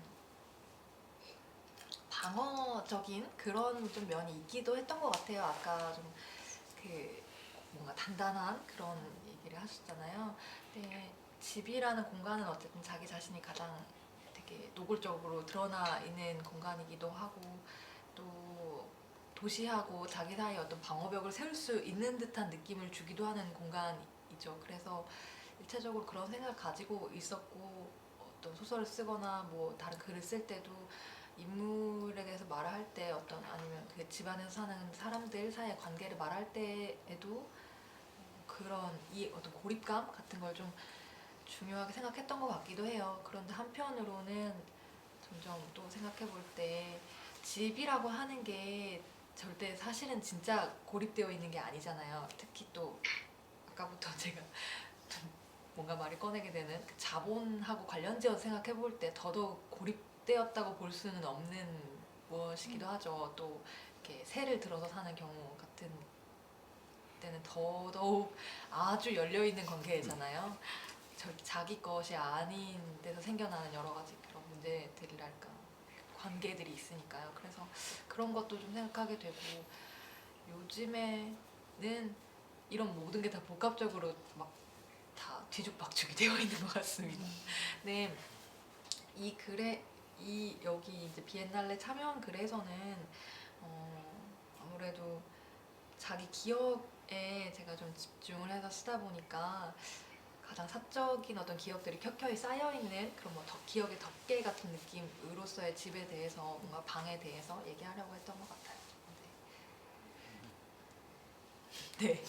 방어적인 그런 좀 면이 있기도 했던 것 같아요. 아까 좀 뭔가 단단한 그런 얘기를 하셨잖아요. 근데 집이라는 공간은 어쨌든 자기 자신이 가장 되게 노골적으로 드러나 있는 공간이기도 하고, 또 도시하고 자기 사이에 어떤 방어벽을 세울 수 있는 듯한 느낌을 주기도 하는 공간이죠. 그래서 일차적으로 그런 생각을 가지고 있었고, 어떤 소설을 쓰거나 뭐 다른 글을 쓸 때도 인물에 대해서 말을 할 때 아니면 그 집안에서 사는 사람들 사이의 관계를 말할 때에도 그런 어떤 고립감 같은 걸 좀 중요하게 생각했던 것 같기도 해요. 그런데 한편으로는 점점 또 생각해 볼 때 집이라고 하는 게 절대 사실은 진짜 고립되어 있는 게 아니잖아요. 특히 또 아까부터 제가 뭔가 말을 꺼내게 되는 자본하고 관련지어서 생각해 볼 때 더더욱 고립되었다고 볼 수는 없는 무엇이기도 하죠. 또 이렇게 새를 들어서 사는 경우 같은 때는 더더욱 아주 열려 있는 관계잖아요. 자기 것이 아닌 데서 생겨나는 여러 가지 그런 문제들이랄까, 관계들이 있으니까요. 그래서 그런 것도 좀 생각하게 되고, 요즘에는 이런 모든 게 다 복합적으로 막 다 뒤죽박죽이 되어 있는 것 같습니다. 네, 이 글에 여기 이제 비엔날레 참여한 글에서는 아무래도 자기 기억에 제가 좀 집중을 해서 쓰다 보니까 가장 사적인 어떤 기억들이 켜켜이 쌓여있는 그런 기억의 덮개 같은 느낌으로서의 집에 대해서, 뭔가 방에 대해서 얘기하려고 했던 것 같아요. 네.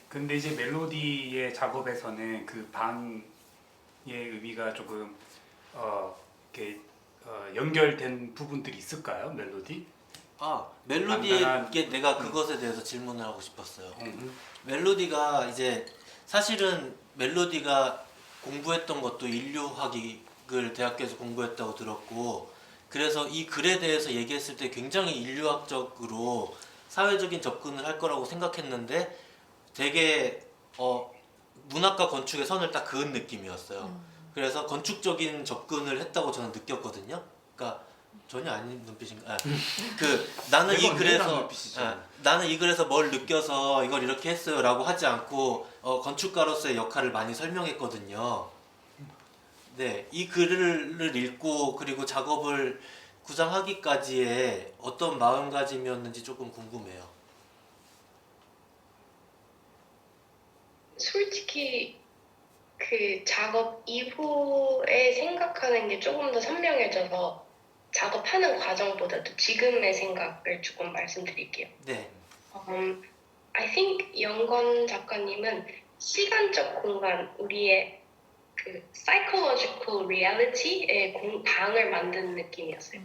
근데 이제 멜로디의 작업에서는 그 방의 의미가 조금 이렇게 연결된 부분들이 있을까요, 멜로디? 멜로디에 내가 그것에 대해서 질문을 하고 싶었어요. 멜로디가 이제 사실은 멜로디가 공부했던 것도 인류학을 대학교에서 공부했다고 들었고, 그래서 이 글에 대해서 얘기했을 때 굉장히 인류학적으로 사회적인 접근을 할 거라고 생각했는데 되게 문학과 건축의 선을 딱 그은 느낌이었어요. 그래서 건축적인 접근을 했다고 저는 느꼈거든요. 그러니까 전혀 아닌 눈빛인가? 나는 이 매번 글에서 내가 눈빛이죠. 나는 이 글에서 뭘 느껴서 이걸 이렇게 했어요라고 하지 않고 건축가로서의 역할을 많이 설명했거든요. 네, 이 글을 읽고 그리고 작업을 구상하기까지의 어떤 마음가짐이었는지 조금 궁금해요. 솔직히 그 작업 이후에 생각하는 게 조금 더 선명해져서 작업하는 과정보다도 지금의 생각을 조금 말씀드릴게요. 네, I think 영건 작가님은 시간적 공간, 우리의 그 psychological reality의 방을 만드는 느낌이었어요.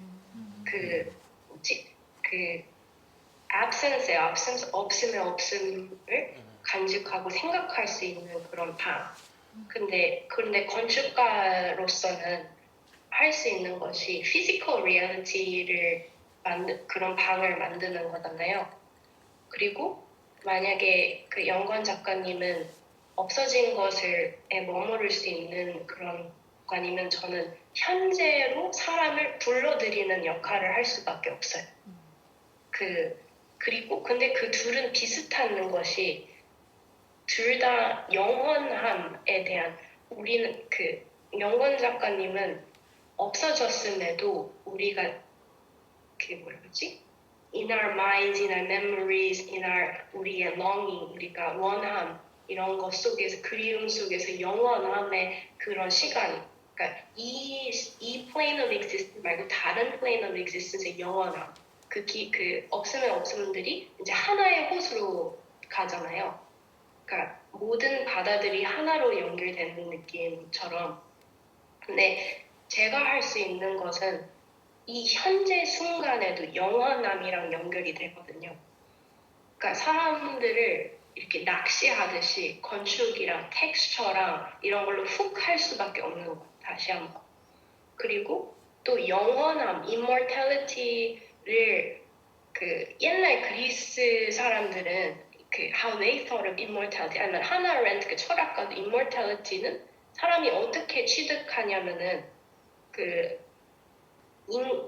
그 뭐지? 그 absence의 absence, 없음의 없음을 간직하고 생각할 수 있는 그런 방. 근데 건축가로서는 할 수 있는 것이 physical reality를 그런 방을 만드는 거잖아요. 그리고 만약에 그 영건 작가님은 없어진 것에 머무를 수 있는 그런 공간이면 저는 현재로 사람을 불러들이는 역할을 할 수밖에 없어요. 그리고 근데 그 둘은 비슷한 것이 둘 다 영원함에 대한 우리는 그 영건 작가님은 없어졌음에도 우리가 그 뭐라 그러지? In our minds, in our memories, 우리의 longing, 우리가 원함 이런 것 속에서 그리움 속에서 영원함의 그런 시간, 그러니까 이 plane of existence 말고 다른 plane of existence의 영원함, 그 없으면 없음들이 이제 하나의 호수로 가잖아요. 그러니까 모든 바다들이 하나로 연결되는 느낌처럼. 근데 제가 할 수 있는 것은 이 현재 순간에도 영원함이랑 연결이 되거든요. 그러니까 사람들을 이렇게 낚시하듯이 건축이랑 텍스처랑 이런 걸로 훅 할 수밖에 없는 것 다시 한번. 그리고 또 영원함, immortality를 그 옛날 그리스 사람들은 그 how they thought of immortality, 아니면 하나 아렌트 그 철학가도 immortality는 사람이 어떻게 취득하냐면은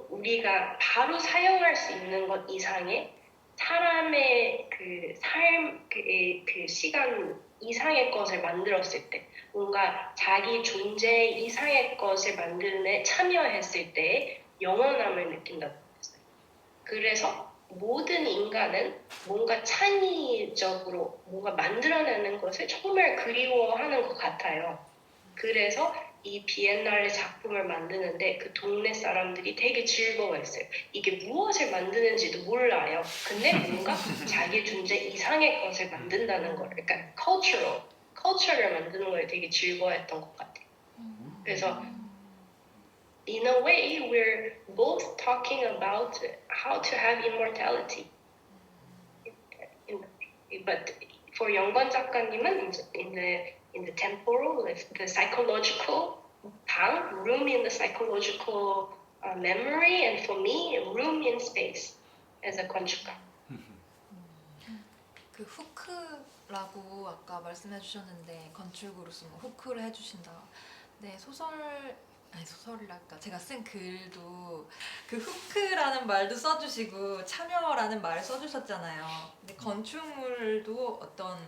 우리가 바로 사용할 수 있는 것 이상의 사람의 그 삶, 그 시간 이상의 것을 만들었을 때, 뭔가 자기 존재 이상의 것을 만드는 데 참여했을 때 영원함을 느낀다고 했어요. 그래서 모든 인간은 뭔가 창의적으로 뭔가 만들어내는 것을 정말 그리워하는 것 같아요. 그래서 이 비엔날레 작품을 만드는데 그 동네 사람들이 되게 즐거워했어요. 이게 무엇을 만드는지도 몰라요. 근데 뭔가 자기 존재 이상의 것을 만든다는 걸, 그러니까 culture를 만드는 걸 되게 즐거워했던 것 같아요. 그래서 in a way, we're both talking about how to have immortality. But for 영건 작가님은 in the temporal, the psychological room in the psychological memory, and for me, room in space as a 건축가. 그 후크라고 아까 말씀해 주셨는데 건축으로서 뭐 후크를 해주신다. 네, 소설이랄까 제가 쓴 글도 그 후크라는 말도 써주시고 참여라는 말을 써주셨잖아요. 근데 건축물도 어떤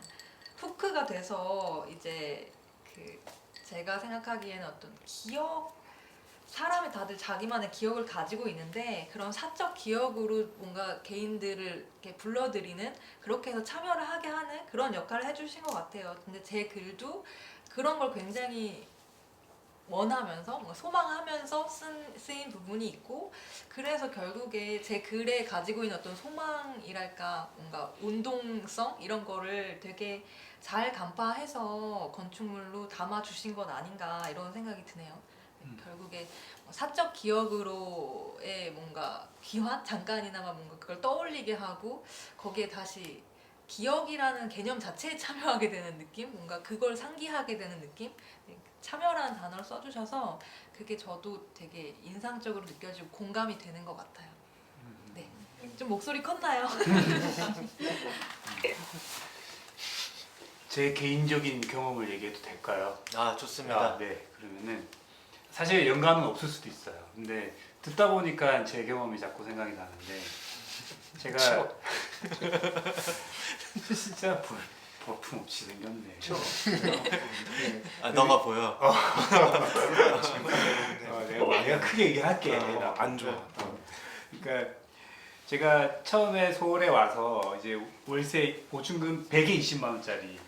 후크가 돼서 이제 그 제가 생각하기에는 어떤 기억, 사람이 다들 자기만의 기억을 가지고 있는데 그런 사적 기억으로 뭔가 개인들을 이렇게 불러들이는, 그렇게 해서 참여를 하게 하는 그런 역할을 해주신 것 같아요. 근데 제 글도 그런 걸 굉장히 원하면서 뭔가 소망하면서 쓰인 부분이 있고, 그래서 결국에 제 글에 가지고 있는 어떤 소망이랄까 뭔가 운동성 이런 거를 되게 잘 간파해서 건축물로 담아주신 것 아닌가 이런 생각이 드네요. 결국에 사적 기억으로의 뭔가 귀환? 잠깐이나마 뭔가 그걸 떠올리게 하고 거기에 다시 기억이라는 개념 자체에 참여하게 되는 느낌, 뭔가 그걸 상기하게 되는 느낌. 네, 참여라는 단어를 써주셔서 그게 저도 되게 인상적으로 느껴지고 공감이 되는 것 같아요. 네, 좀 목소리 컸나요? 제 개인적인 경험을 얘기해도 될까요? 아 좋습니다. 네. 그러면은 사실 연관은 없을 수도 있어요. 근데 듣다 보니까 제 경험이 자꾸 생각이 나는데 제가 진짜 볼품없이 생겼네. 아 너가 보여. 내가 크게 얘기할게. 안 좋아. 그러니까 제가 처음에 서울에 와서 이제 월세 보증금 100에 20만 원짜리.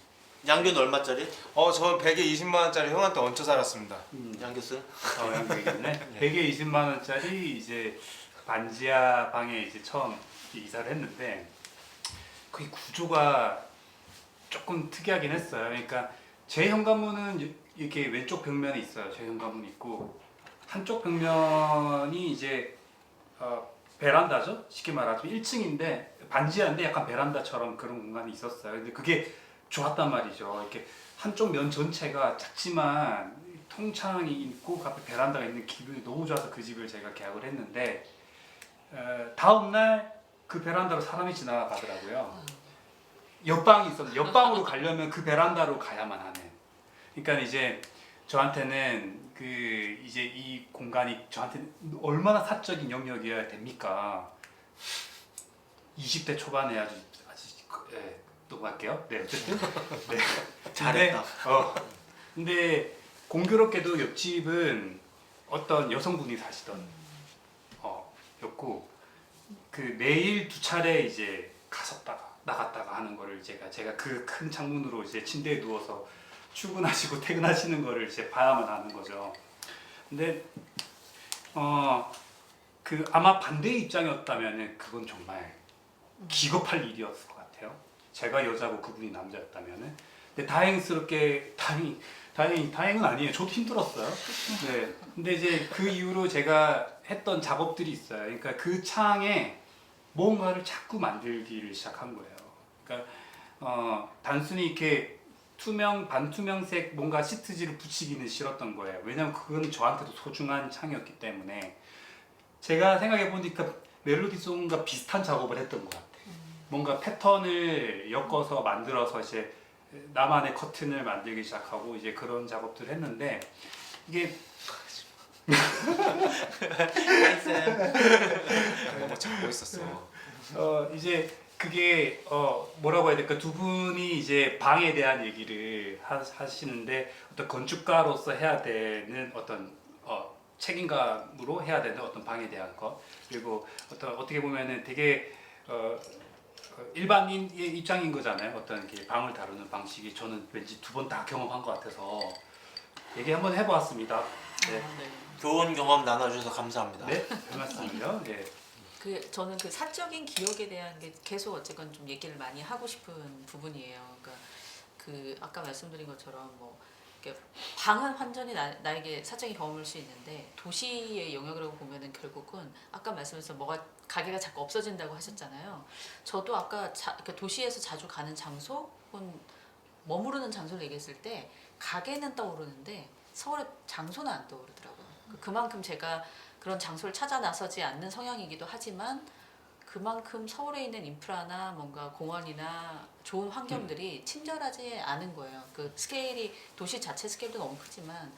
양교는 얼마짜리? 저 100에 20만 원짜리 형한테 얹혀 살았습니다. 양교슨? 양국이겠네. 100에 20만 원짜리 이제 반지하 방에 이제 처음 이사를 했는데 그 구조가 조금 특이하긴 했어요. 그러니까 제 현관문은 이렇게 왼쪽 벽면에 있어요. 제 현관문이 있고 한쪽 벽면이 이제 베란다죠. 쉽게 말하면 1층인데 반지하인데 약간 베란다처럼 그런 공간이 있었어요. 근데 그게 좋았단 말이죠. 이렇게 한쪽 면 전체가 작지만 통창이 있고 그 앞에 베란다가 있는 기분이 너무 좋아서 그 집을 제가 계약을 했는데 다음 날 그 베란다로 사람이 지나가더라고요. 옆방이 있었는데 옆방으로 가려면 그 베란다로 가야만 하는. 그러니까 이제 저한테는 그 이제 이 공간이 저한테 얼마나 사적인 영역이어야 됩니까? 20대 초반에 아주 넘어갈게요. 네, 어쨌든 네. 잘했다. 근데 공교롭게도 옆집은 어떤 여성분이 사시던 였고 그 매일 2차례 이제 갔었다가 나갔다가 하는 거를 제가 그 큰 창문으로 이제 침대에 누워서 출근하시고 퇴근하시는 거를 이제 봐야만 하는 거죠. 근데 그 아마 반대의 입장이었다면은 그건 정말 기겁할 일이었을 것 같아요. 제가 여자고 그분이 남자였다면은. 근데 다행은 아니에요. 저도 힘들었어요. 네. 근데 이제 그 이후로 제가 했던 작업들이 있어요. 그러니까 그 창에 뭔가를 자꾸 만들기를 시작한 거예요. 그러니까 단순히 이렇게 반투명색 뭔가 시트지를 붙이기는 싫었던 거예요. 왜냐면 그건 저한테도 소중한 창이었기 때문에. 제가 생각해 보니까 멜로디송과 비슷한 작업을 했던 것 같아요. 뭔가 패턴을 엮어서 만들어서 이제 나만의 커튼을 만들기 시작하고 이제 그런 작업들을 했는데 이게 뭐 잡고 있었어. 이제 그게 뭐라고 해야 될까, 두 분이 이제 방에 대한 얘기를 하시는데 어떤 건축가로서 해야 되는 어떤 책임감으로 해야 되는 어떤 방에 대한 것, 그리고 어떻게 보면은 되게 일반인의 입장인 거잖아요. 어떤 게 방을 다루는 방식이 저는 왠지 2번 다 경험한 것 같아서 얘기 한번 해보았습니다. 네. 좋은 경험 나눠주셔서 감사합니다. 네, 별 말씀을요. 네. 저는 그 사적인 기억에 대한 게 계속 어쨌건 좀 얘기를 많이 하고 싶은 부분이에요. 그러니까 그 아까 말씀드린 것처럼 뭐 이렇게 방은 완전히 나에게 사적인 경험일 수 있는데 도시의 영역이라고 보면은 결국은 아까 말씀하신 가게가 자꾸 없어진다고 하셨잖아요. 저도 아까 그러니까 도시에서 자주 가는 장소 혹은 머무르는 장소를 얘기했을 때 가게는 떠오르는데 서울의 장소는 안 떠오르더라고요. 그만큼 제가 그런 장소를 찾아 나서지 않는 성향이기도 하지만 그만큼 서울에 있는 인프라나 뭔가 공원이나 좋은 환경들이 친절하지 않은 거예요. 그 스케일이 도시 자체 스케일도 너무 크지만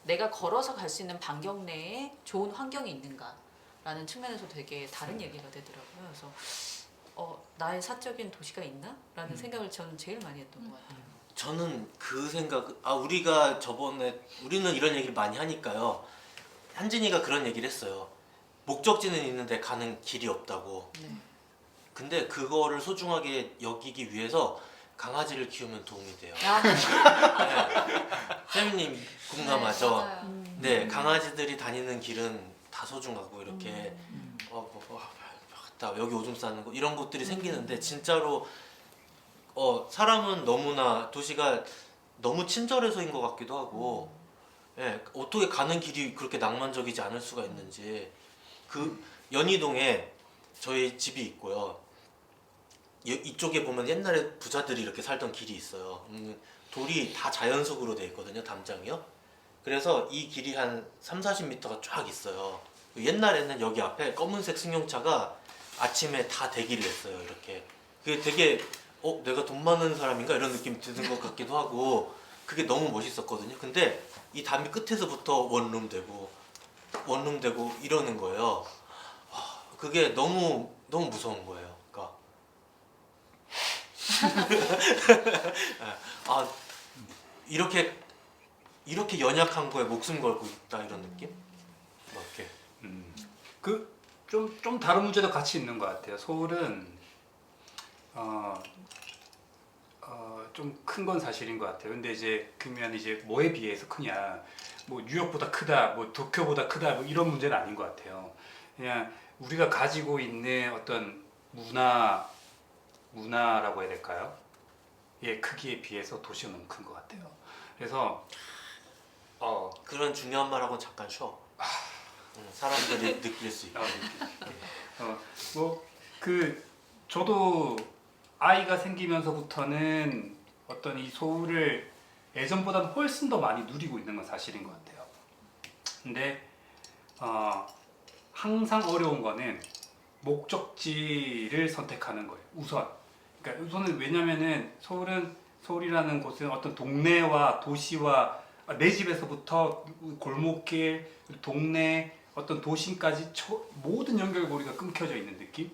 내가 걸어서 갈 수 있는 반경 내에 좋은 환경이 있는가라는 측면에서 되게 다른 얘기가 되더라고요. 그래서 나의 사적인 도시가 있나? 라는 생각을 저는 제일 많이 했던 것 같아요. 저는 그 생각, 우리가 우리는 이런 얘기를 많이 하니까요. 한진이가 그런 얘기를 했어요. 목적지는 있는데 가는 길이 없다고. 네. 근데 그거를 소중하게 여기기 위해서 강아지를 키우면 도움이 돼요. 네. 쌤님 공감하죠? 네, 맞아요. 네, 강아지들이 다니는 길은 다 소중하고 이렇게 갔다 여기 오줌 싸는 거 이런 것들이 생기는데 진짜로 사람은 너무나 도시가 너무 친절해서인 것 같기도 하고 예, 어떻게 가는 길이 그렇게 낭만적이지 않을 수가 있는지. 그 연희동에 저희 집이 있고요. 이쪽에 보면 옛날에 부자들이 이렇게 살던 길이 있어요. 돌이 다 자연석으로 돼 있거든요. 담장이요. 그래서 이 길이 한 30-40m가 쫙 있어요. 옛날에는 여기 앞에 검은색 승용차가 아침에 다 대기를 했어요. 이렇게. 그게 되게 내가 돈 많은 사람인가 이런 느낌이 드는 것 같기도 하고 그게 너무 멋있었거든요. 근데 이 담이 끝에서부터 원룸 되고 이러는 거예요. 그게 너무 무서운 거예요. 그러니까 이렇게 연약한 거에 목숨 걸고 있다 이런 느낌? 막 이렇게. 좀 다른 문제도 같이 있는 것 같아요. 서울은 좀 큰 건 사실인 것 같아요. 근데 그러면 뭐에 비해서 크냐? 뭐 뉴욕보다 크다, 뭐 도쿄보다 크다, 뭐 이런 문제는 아닌 것 같아요. 그냥 우리가 가지고 있는 어떤 문화라고 해야 될까요? 의 크기에 비해서 도시가 너무 큰 것 같아요. 그래서 그런 중요한 말하고는 잠깐 쉬어. 사람들이 느낄 수 있게. 저도 아이가 생기면서부터는 어떤 이 서울을 예전보다는 훨씬 더 많이 누리고 있는 건 사실인 것 같아요. 근데 항상 어려운 거는 목적지를 선택하는 거예요. 그러니까 우선은 왜냐면은 서울이라는 곳은 어떤 동네와 도시와 내 집에서부터 골목길, 동네, 어떤 도심까지 모든 연결고리가 끊겨져 있는 느낌?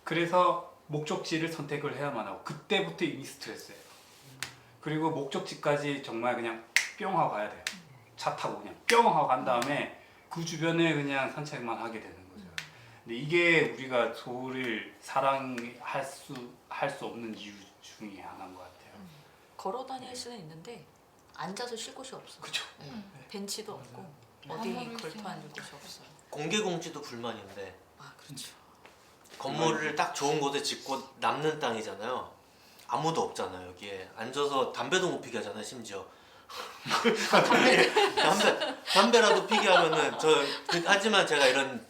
그래서 목적지를 선택을 해야만 하고 그때부터 이미 스트레스예요. 그리고 목적지까지 정말 그냥 뿅 하고 가야 돼요. 차 타고 그냥 뿅 하고 간 다음에 그 주변에 그냥 산책만 하게 되는 거죠. 근데 이게 우리가 서울을 사랑할 수 없는 이유 중에 하나인 것 같아요. 걸어 다닐 수는 있는데 앉아서 쉴 곳이 없어. 그렇죠. 네. 벤치도 없고 어디 걸터 앉을 곳이 없어요. 공개공지도 불만인데 그렇죠. 건물을 딱 좋은 곳에 짓고 남는 땅이잖아요. 아무도 없잖아요. 여기에 앉아서 담배도 못 피게 하잖아요. 심지어 담배라도 피게 하면은 하지만 제가 이런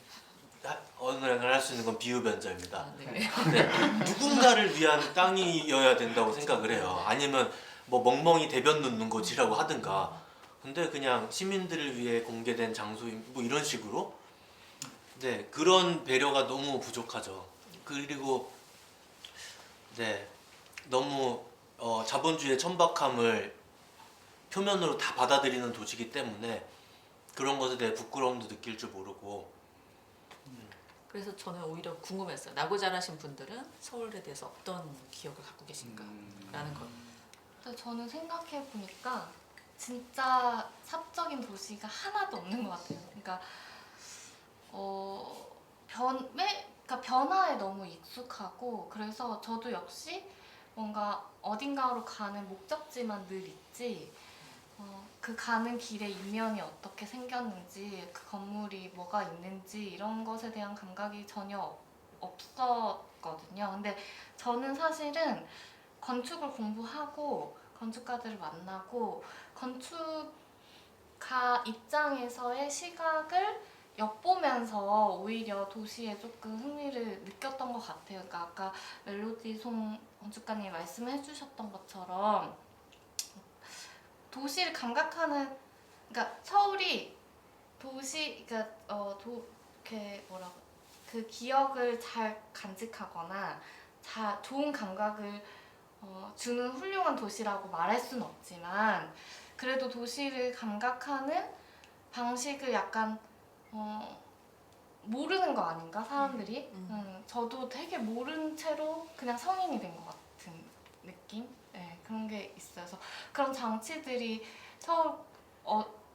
언어를 할 수 있는 건 비유변자입니다. 네. 근데 누군가를 위한 땅이어야 된다고 생각을 해요. 아니면 뭐 멍멍이 대변 놓는 곳이라고 하든가. 근데 그냥 시민들을 위해 공개된 장소인 뭐 이런 식으로. 네, 그런 배려가 너무 부족하죠. 그리고 너무 자본주의의 천박함을 표면으로 다 받아들이는 도시이기 때문에 그런 것에 대해 부끄러움도 느낄 줄 모르고. 그래서 저는 오히려 궁금했어요. 나고 자라신 분들은 서울에 대해서 어떤 기억을 갖고 계신가라는 것. 근데 저는 생각해 보니까 진짜 사적인 도시가 하나도 없는 것 같아요. 그러니까 그러니까 변화에 너무 익숙하고 그래서 저도 역시 뭔가 어딘가로 가는 목적지만 늘 있지 그 가는 길의 이면이 어떻게 생겼는지 그 건물이 뭐가 있는지 이런 것에 대한 감각이 전혀 없었거든요. 근데 저는 사실은 건축을 공부하고 건축가들을 만나고 건축가 입장에서의 시각을 엿보면서 오히려 도시에 조금 흥미를 느꼈던 것 같아요. 그러니까 아까 멜로디 송 건축가님이 말씀해 주셨던 것처럼 도시를 감각하는, 그러니까 서울이 도시, 그러니까 그 기억을 잘 간직하거나 좋은 감각을 주는 훌륭한 도시라고 말할 수는 없지만 그래도 도시를 감각하는 방식을 약간 모르는 거 아닌가 사람들이? 저도 되게 모른 채로 그냥 성인이 된 것 같은 느낌? 네, 그런 게 있어요. 그래서 그런 장치들이 서울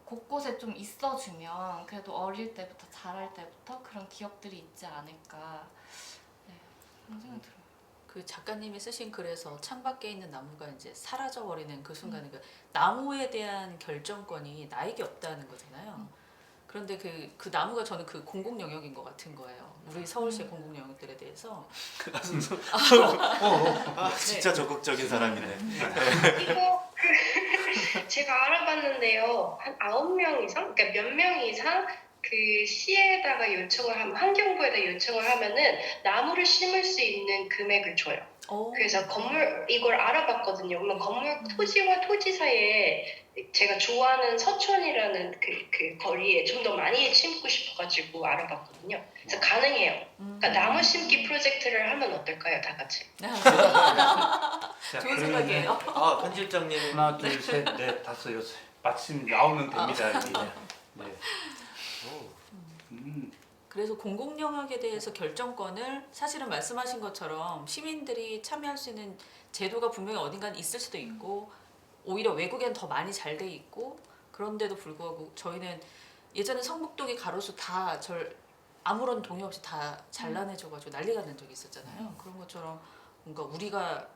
곳곳에 좀 있어주면 그래도 어릴 때부터 자랄 때부터 그런 기억들이 있지 않을까. 네, 그런 생각이 들어요. 그 작가님이 쓰신 글에서 창밖에 있는 나무가 이제 사라져 버리는 그 순간에 그 나무에 대한 결정권이 나에게 없다는 거잖아요. 그런데 그 나무가 저는 그 공공 영역인 것 같은 거예요. 우리 서울시의 공공 영역들에 대해서. 진짜 적극적인 사람이네. 이거 제가 알아봤는데요. 한 9명 이상? 그러니까 몇 명 이상 그 시에다가 요청을 하면, 환경부에다 요청을 하면은 나무를 심을 수 있는 금액을 줘요. 그래서 건물 이걸 알아봤거든요. 그러면 건물 토지와 토지 사이에 제가 좋아하는 서촌이라는 그 거리에 좀 더 많이 심고 싶어가지고 알아봤거든요. 그래서 가능해요. 그러니까 나무 심기 프로젝트를 하면 어떨까요, 다 같이? 자, 좋은 그러면은 생각이에요. 아, 편 실장님. 하나, 둘, 셋, 넷, 다섯, 여섯. 마침 나오면 됩니다. 여기. 네. 그래서 공공 영역에 대해서 결정권을 사실은 말씀하신 것처럼 시민들이 참여할 수 있는 제도가 분명히 어딘가는 있을 수도 있고 오히려 외국엔 더 많이 잘 돼 있고 그런데도 불구하고 저희는 예전에 성북동의 가로수 다 아무런 동의 없이 다 잘라내줘가지고 난리가 난 적이 있었잖아요. 그런 것처럼 뭔가 우리가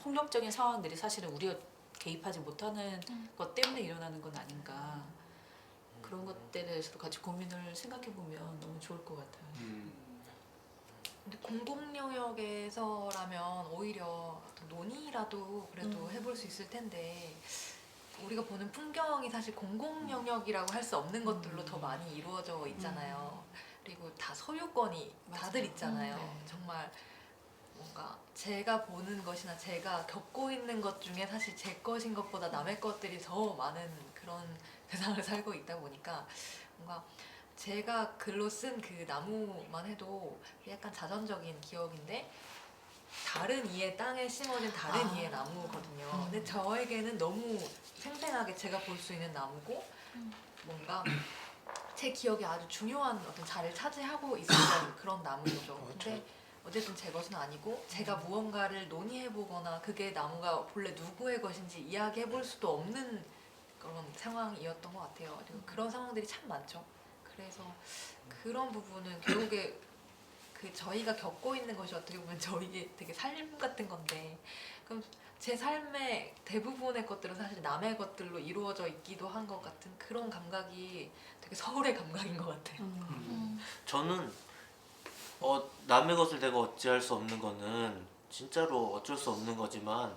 폭력적인 상황들이 사실은 우리가 개입하지 못하는 것 때문에 일어나는 건 아닌가. 그런 것들에 대해서도 같이 고민을 생각해보면 너무 좋을 것 같아요. 근데 공공 영역에서라면 오히려 논의라도 그래도 해볼 수 있을 텐데 우리가 보는 풍경이 사실 공공 영역이라고 할 수 없는 것들로 더 많이 이루어져 있잖아요. 그리고 다 소유권이 다들 있잖아요. 네. 정말 뭔가 제가 보는 것이나 제가 겪고 있는 것 중에 사실 제 것인 것보다 남의 것들이 더 많은 그런 세상을 살고 있다 보니까 뭔가 제가 글로 쓴 그 나무만 해도 약간 자전적인 기억인데 다른 이의 땅에 심어진 다른 이의 나무거든요. 근데 저에게는 너무 생생하게 제가 볼 수 있는 나무고 뭔가 제 기억에 아주 중요한 어떤 자리를 차지하고 있었던 그런 나무인 거죠. 근데 어쨌든 제 것은 아니고 제가 무언가를 논의해보거나 그게 나무가 본래 누구의 것인지 이야기해볼 수도 없는 그런 상황이었던 것 같아요. 그리고 그런 상황들이 참 많죠. 그래서 그런 부분은 결국에 그 저희가 겪고 있는 것이 어떻게 보면 저희의 되게 삶 같은 건데 그럼 제 삶의 대부분의 것들은 사실 남의 것들로 이루어져 있기도 한 것 같은 그런 감각이 되게 서울의 감각인 것 같아요. 저는 남의 것을 내가 어찌할 수 없는 거는 진짜로 어쩔 수 없는 거지만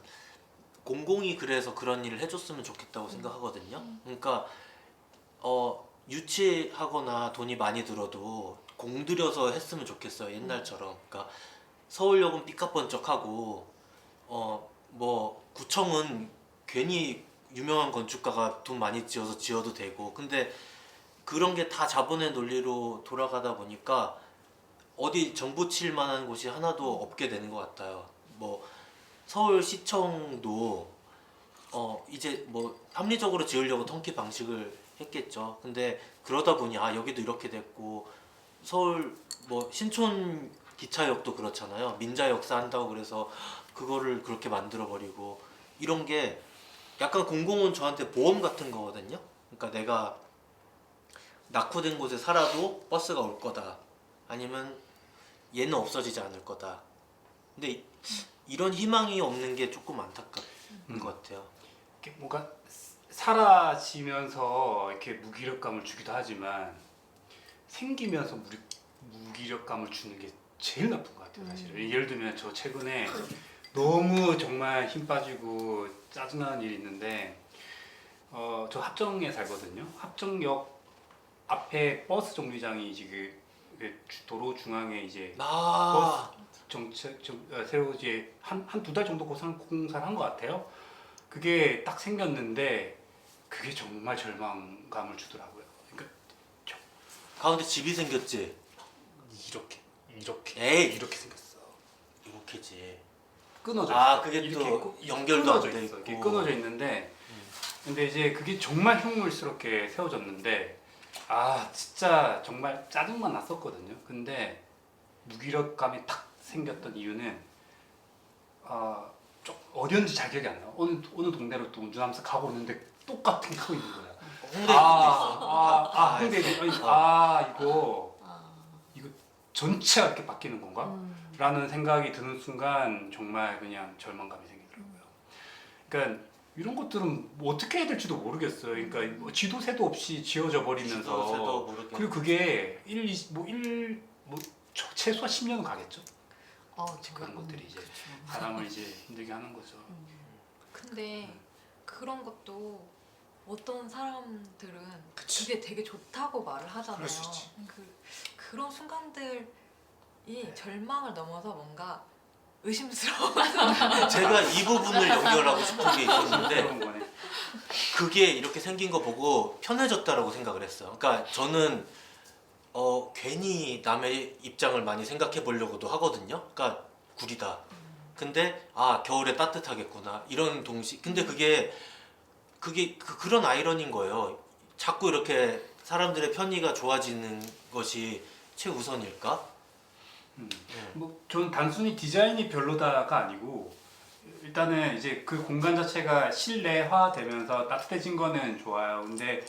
공공이 그래서 그런 일을 해줬으면 좋겠다고 생각하거든요. 그러니까 유치하거나 돈이 많이 들어도 공들여서 했으면 좋겠어요. 옛날처럼. 그러니까 서울역은 삐까뻔쩍하고 뭐 구청은 괜히 유명한 건축가가 돈 많이 지어도 되고 근데 그런 게 다 자본의 논리로 돌아가다 보니까 어디 정부 칠 만한 곳이 하나도 없게 되는 것 같아요. 뭐 서울시청도 이제 뭐 합리적으로 지으려고 턴키 방식을 했겠죠. 근데 그러다 보니 여기도 이렇게 됐고 서울 뭐 신촌 기차역도 그렇잖아요. 민자역사 한다고 그래서 그거를 그렇게 만들어 버리고 이런 게 약간 공공은 저한테 보험 같은 거거든요. 그러니까 내가 낙후된 곳에 살아도 버스가 올 거다. 아니면 얘는 없어지지 않을 거다. 근데 이런 희망이 없는 게 조금 안타깝은 것 같아요. 이렇게 뭔가 사라지면서 이렇게 무기력감을 주기도 하지만 생기면서 무기력감을 주는 게 제일 나쁜 것 같아요. 사실은 예를 들면 저 최근에 너무 정말 힘 빠지고 짜증나는 일이 있는데 저 합정에 살거든요. 합정역 앞에 버스 정류장이 이제 그 도로 중앙에 이제 버스 새로 이제 한 두 달 정도 공사를 한 것 같아요. 그게 딱 생겼는데 그게 정말 절망감을 주더라고요. 그러니까 가운데 집이 생겼지. 이렇게 생겼어. 이렇게지. 끊어져. 그게 이렇게 또 연결도 안 돼 있어. 있고. 이렇게 끊어져 있는데, 근데 이제 그게 정말 흉물스럽게 세워졌는데, 진짜 정말 짜증만 났었거든요. 근데 무기력감이 탁 생겼던 이유는 좀 어디였는지 잘 기억이 안 나. 어느 동네로 또 운전하면서 가고 있는데 똑같은 게 하고 있는 거야. 홍대 있어. 홍대 이거 전체가 이렇게 바뀌는 건가? 라는 생각이 드는 순간 정말 그냥 절망감이 생기더라고요. 그러니까 이런 것들은 뭐 어떻게 해야 될지도 모르겠어요. 그러니까 뭐 지도새도 없이 지어져 버리면서 지도새도 모르겠네. 그리고 그게 최소한 10년은 가겠죠. 그런 것들이 이제 사람을 이제 힘들게 하는 거죠. 근데 그런 것도 어떤 사람들은 그게 되게 좋다고 말을 하잖아요. 그럴 수 있지. 그런 순간들이 절망을 넘어서 뭔가 의심스러워. 제가 이 부분을 연결하고 싶은 게 있었는데 그런 거네. 그게 이렇게 생긴 거 보고 편해졌다라고 생각을 했어요. 그러니까 저는 괜히 남의 입장을 많이 생각해 보려고도 하거든요. 그러니까 구리다. 근데 겨울에 따뜻하겠구나 이런 동시. 근데 그게 그런 아이러니인 거예요. 자꾸 이렇게 사람들의 편의가 좋아지는 것이 최우선일까? 뭐 저는 단순히 디자인이 별로다가 아니고 일단은 이제 그 공간 자체가 실내화되면서 따뜻해진 거는 좋아요. 근데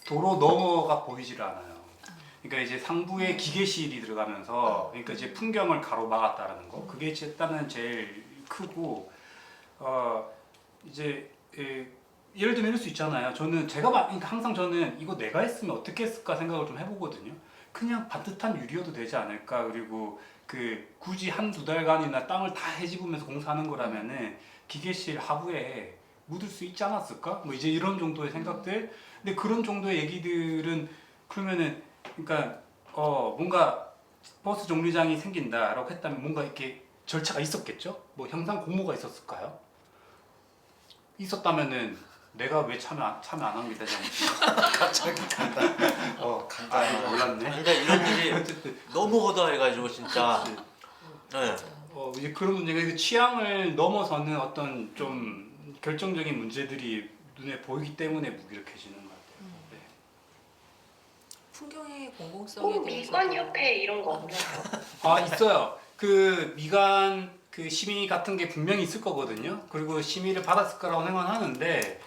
도로 너머가 보이지를 않아요. 그러니까 이제 상부에 기계실이 들어가면서 그러니까 이제 풍경을 가로막았다라는 거. 그게 일단은 제일 크고 이제 예를 들면 이럴 수 있잖아요. 그러니까 항상 저는 이거 내가 했으면 어떻게 했을까 생각을 좀 해보거든요. 그냥 반듯한 유리여도 되지 않을까. 그리고 굳이 한두 달간이나 땅을 다 헤집으면서 공사하는 거라면은 기계실 하부에 묻을 수 있지 않았을까? 뭐 이제 이런 정도의 생각들. 근데 그런 정도의 얘기들은 그러면은 그러니까 뭔가 버스 정류장이 생긴다라고 했다면 뭔가 이렇게 절차가 있었겠죠? 뭐 형상 공모가 있었을까요? 있었다면은 내가 왜 참여 안 한 게 되지 않을까? 갑자기 간다. 간다. 몰랐네. 근데 이런 일이 어쨌든 너무 허다해가지고 진짜. 네. 이제 그런 문제가 이제 취향을 넘어서는 어떤 좀 결정적인 문제들이 눈에 보이기 때문에 무기력해지는 것 같아요. 네. 풍경의 공공성에 꼭 대해서 미관협회 이런 거 없나요? 있어요. 그 미관 그 심의 같은 게 분명히 있을 거거든요. 그리고 심의를 받았을 거라고 생각하는데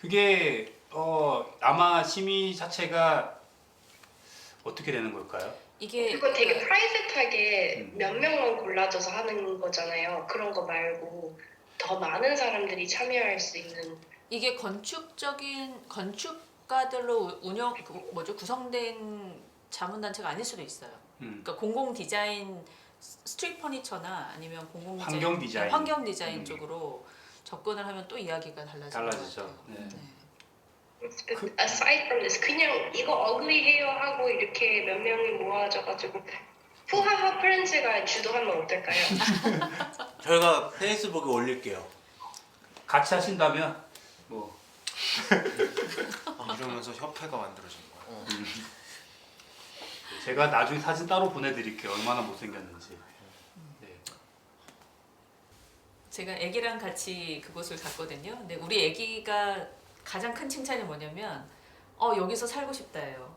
그게 아마 심의 자체가 어떻게 되는 걸까요? 이게 그건 되게 프라이빗하게 몇 명만 골라줘서 하는 거잖아요. 그런 거 말고 더 많은 사람들이 참여할 수 있는. 이게 건축가들로 구성된 자문단체가 아닐 수도 있어요. 그러니까 공공 디자인 스트리트 퍼니처나 아니면 공공 디자인, 환경 디자인 쪽으로 접근을 하면 또 이야기가 달라지죠. 네. Aside from this, 그냥 이거 어글리해요 하고 이렇게 몇 명이 모아져가지고 푸하하 프렌즈가 주도하면 어떨까요? 저희가 페이스북에 올릴게요. 같이 하신다면 뭐 이러면서 협회가 만들어진 거야. 제가 나중에 사진 따로 보내드릴게요. 얼마나 못생겼는지. 네. 제가 아기랑 같이 그곳을 갔거든요. 근데 우리 아기가 가장 큰 칭찬이 뭐냐면 여기서 살고 싶다예요.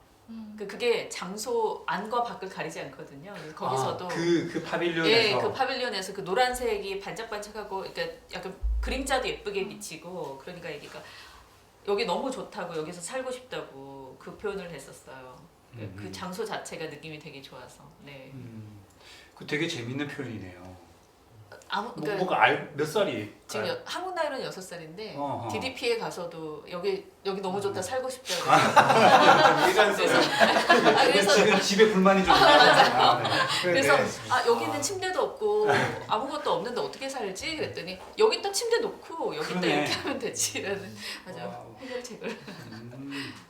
그게 장소 안과 밖을 가리지 않거든요. 그래서 거기서도 그 파빌리온에서 예, 그 파빌리온에서 그 노란색이 반짝반짝하고 그러니까 약간 그림자도 예쁘게 비치고 그러니까 아기가 여기 너무 좋다고 여기서 살고 싶다고 그 표현을 했었어요. 그 장소 자체가 느낌이 되게 좋아서. 네. 그 되게 재밌는 표현이네요. 그러니까 몇 살이에요? 지금 한국 나이로는 6살인데 어허. DDP에 가서도 여기 너무 좋다 살고 싶다. 그래서 지금 집에 불만이 좀 있어요. 그래서 여기는 침대도 없고 아무것도 없는데 어떻게 살지? 그랬더니 여기다 침대 놓고 여기다 그러네. 이렇게 하면 되지라는 맞아 와우. 해결책을.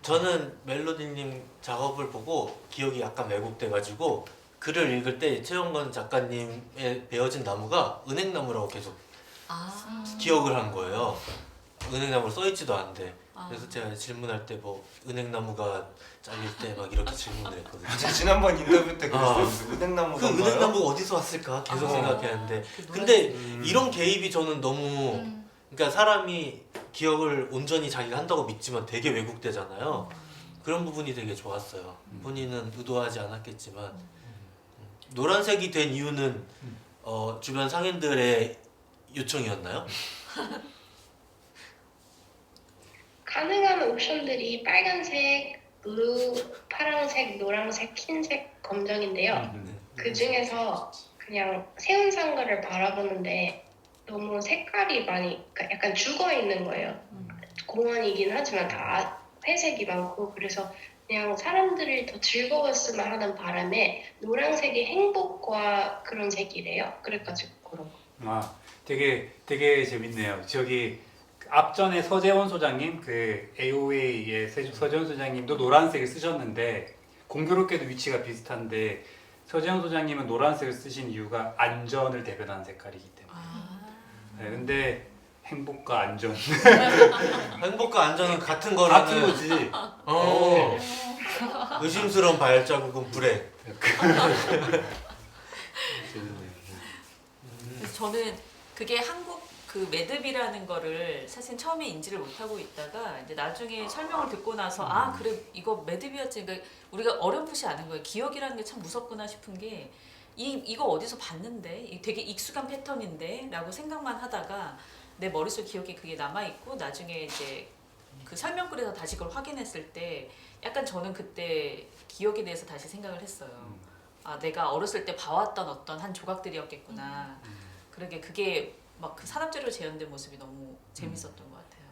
저는 멜로디님 작업을 보고 기억이 약간 왜곡돼가지고 글을 읽을 때 최영건 작가님의 베어진 나무가 은행나무라고 계속 기억을 한 거예요. 은행나무로 써있지도 않은데. 그래서 제가 질문할 때 뭐 은행나무가 잘릴 때 막 이렇게 질문을 했거든요. 지난번 인터뷰 때 그랬어요. 은행나무 그 은행나무가 어디서 왔을까 계속 생각했는데 근데 이런 개입이 저는 너무 그러니까 사람이 기억을 온전히 자기가 한다고 믿지만 되게 왜곡되잖아요. 그런 부분이 되게 좋았어요. 본인은 의도하지 않았겠지만 노란색이 된 이유는 주변 상인들의 요청이었나요? 가능한 옵션들이 빨간색, 블루, 파란색, 노란색, 흰색, 검정인데요. 그 중에서 그냥 세운상가를 바라보는데 너무 색깔이 많이 그러니까 약간 죽어 있는 거예요. 공원이긴 하지만 다 회색이 많고 그래서 그냥 사람들이 더 즐거웠으면 하는 바람에 노란색이 행복과 그런 색이래요. 그래가지고 그런 거. 되게 재밌네요. 저기 앞전에 서재원 소장님 그 AOA의 서재원 소장님도 노란색을 쓰셨는데 공교롭게도 위치가 비슷한데 서재영 소장님은 노란색을 쓰신 이유가 안전을 대변하는 색깔이기 때문에. 네, 근데 행복과 안전 행복과 안전은 같은 같은 거라는. 거지. 어. 의심스러운 발자국은 불에. 그래서 저는 그게 한국 그 매듭이라는 거를 사실 처음에 인지를 못하고 있다가 이제 나중에 설명을 듣고 나서 아 그래 이거 매듭이었지. 그러니까 우리가 어렴풋이 아는 거예요. 기억이라는 게 참 무섭구나 싶은 게 이거 어디서 봤는데 되게 익숙한 패턴인데 라고 생각만 하다가 내 머릿속 기억에 그게 남아있고 나중에 이제 그 설명글에서 다시 그걸 확인했을 때 약간 저는 그때 기억에 대해서 다시 생각을 했어요. 아 내가 어렸을 때 봐왔던 어떤 한 조각들이었겠구나. 그러게 그게 막 그 사람재로 재현된 모습이 너무 재밌었던 것 같아요.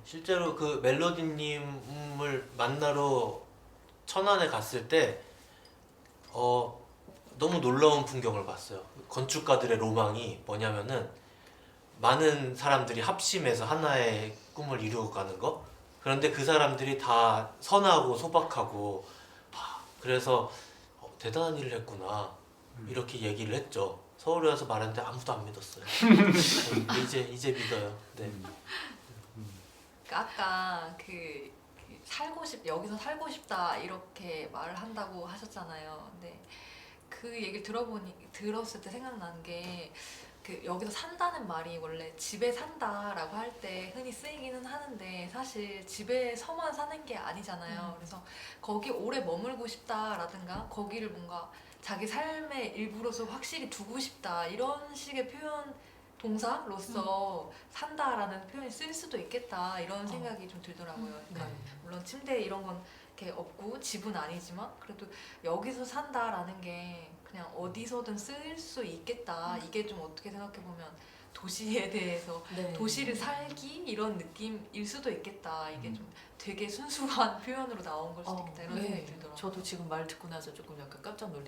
실제로 그 멜로디님을 만나러 천안에 갔을 때 너무 놀라운 풍경을 봤어요. 건축가들의 로망이 뭐냐면은 많은 사람들이 합심해서 하나의 꿈을 이루어 가는 거. 그런데 그 사람들이 다 선하고 소박하고 그래서 대단한 일을 했구나 이렇게 얘기를 했죠. 서울에 와서 말했는데 아무도 안 믿었어요. 이제 믿어요. 네. 아까 여기서 살고 싶다 이렇게 말을 한다고 하셨잖아요. 근데 그 얘기를 들었을 때 생각나는 게 그 여기서 산다는 말이 원래 집에 산다라고 할 때 흔히 쓰이기는 하는데 사실 집에서만 사는 게 아니잖아요. 그래서 거기 오래 머물고 싶다라든가 거기를 뭔가 자기 삶의 일부로서 확실히 두고 싶다 이런 식의 표현 동사로서 산다라는 표현이 쓸 수도 있겠다 이런 생각이 좀 들더라고요. 그러니까 네. 물론 침대 이런 건 이렇게 없고 집은 아니지만 그래도 여기서 산다라는 게 그냥 어디서든 쓸 수 있겠다. 이게 좀 어떻게 생각해 보면 도시에 대해서 네. 도시를 살기 이런 느낌일 수도 있겠다. 이게 좀 되게 순수한 표현으로 나온 걸 수도 있겠다 이런 생각이 들더라고요. 저도 지금 말 듣고 나서 조금 약간 깜짝 놀란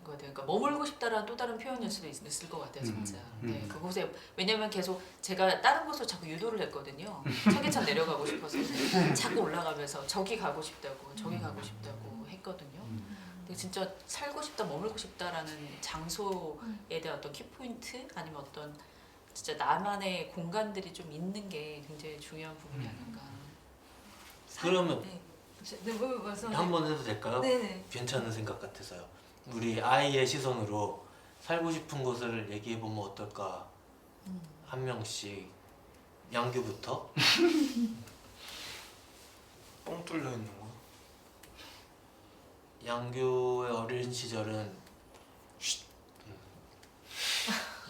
것 같아요. 그러니까 머물고 싶다라는 또 다른 표현일 수도 있을 것 같아요, 진짜. 네, 그곳에 왜냐면 계속 제가 다른 곳으로 자꾸 유도를 했거든요. 차기차 내려가고 싶어서 자꾸 올라가면서 저기 가고 싶다고, 저기 가고 싶다고 했거든요. 근데 진짜 살고 싶다, 머물고 싶다라는 장소에 대한 어떤 키포인트 아니면 어떤 진짜 나만의 공간들이 좀 있는 게 굉장히 중요한 부분이 아닌가. 그러면 네, 뭐 말씀하세요. 한번 해도 될까요? 네네. 괜찮은 생각 같아서요. 우리 아이의 시선으로 살고 싶은 곳을 얘기해 보면 어떨까? 한 명씩 양규부터. 뻥 뚫려 있는 거. 양규의 어린 시절은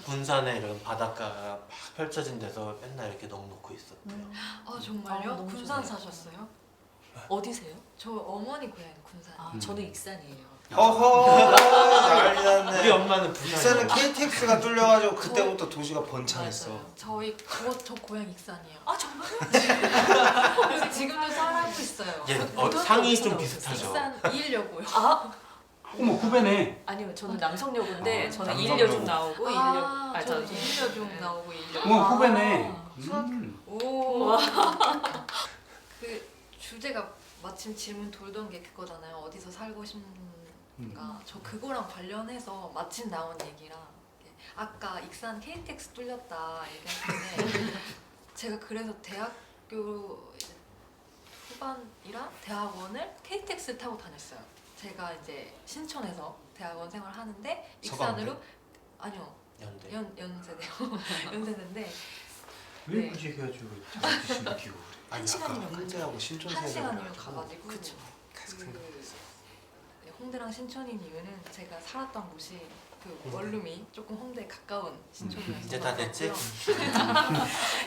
군산에 이런 바닷가가 막 펼쳐진 데서 맨날 이렇게 넉넉히 있었대요. 아 정말요? 너무 군산 좋네요. 사셨어요? 어디세요? 저 어머니 고향이 군산. 아, 저는 익산이에요. 허허 난리 우리 났네. 엄마는 익산은 부산이야. KTX가 뚫려가지고 그때부터 도시가 번창했어. 맞아요. 저 고향 익산이에요. 아 정말요? 그래서 지금도 살고 있어요. 예, 고등학교 상이 어디서 좀 나오셨어요? 비슷하죠. 익산 이일여고요. 아 어머 후배네. 아니요, 저는 남성여고인데 저는 남성여고. 이일여중 나오고 저 저는 이일여중 네. 나오고 이일여중. 어머 후배네. 오. 그 주제가 마침 질문 돌던 게 그거잖아요. 어디서 살고 싶은가. 저 그거랑 관련해서 마침 나온 얘기랑 아까 익산 KTX 뚫렸다 얘기할 때 제가 그래서 대학교 이제 후반이랑 대학원을 KTX를 타고 다녔어요. 제가 이제 신촌에서 대학원 생활을 하는데 익산으로 아니요 연대. 연세대요. 연세대인데 왜 네. 굳이 해가지고 자격지심 키우고 그래? 아니, 아까 아까 홍대하고 신촌 한 세대를 시간이면 가지고 가가지고 그쵸. 계속 그 생각했어. 홍대랑 신촌인 이유는 제가 살았던 곳이 그 원룸이 조금 홍대에 가까운 신촌이어서 이제 다 됐지?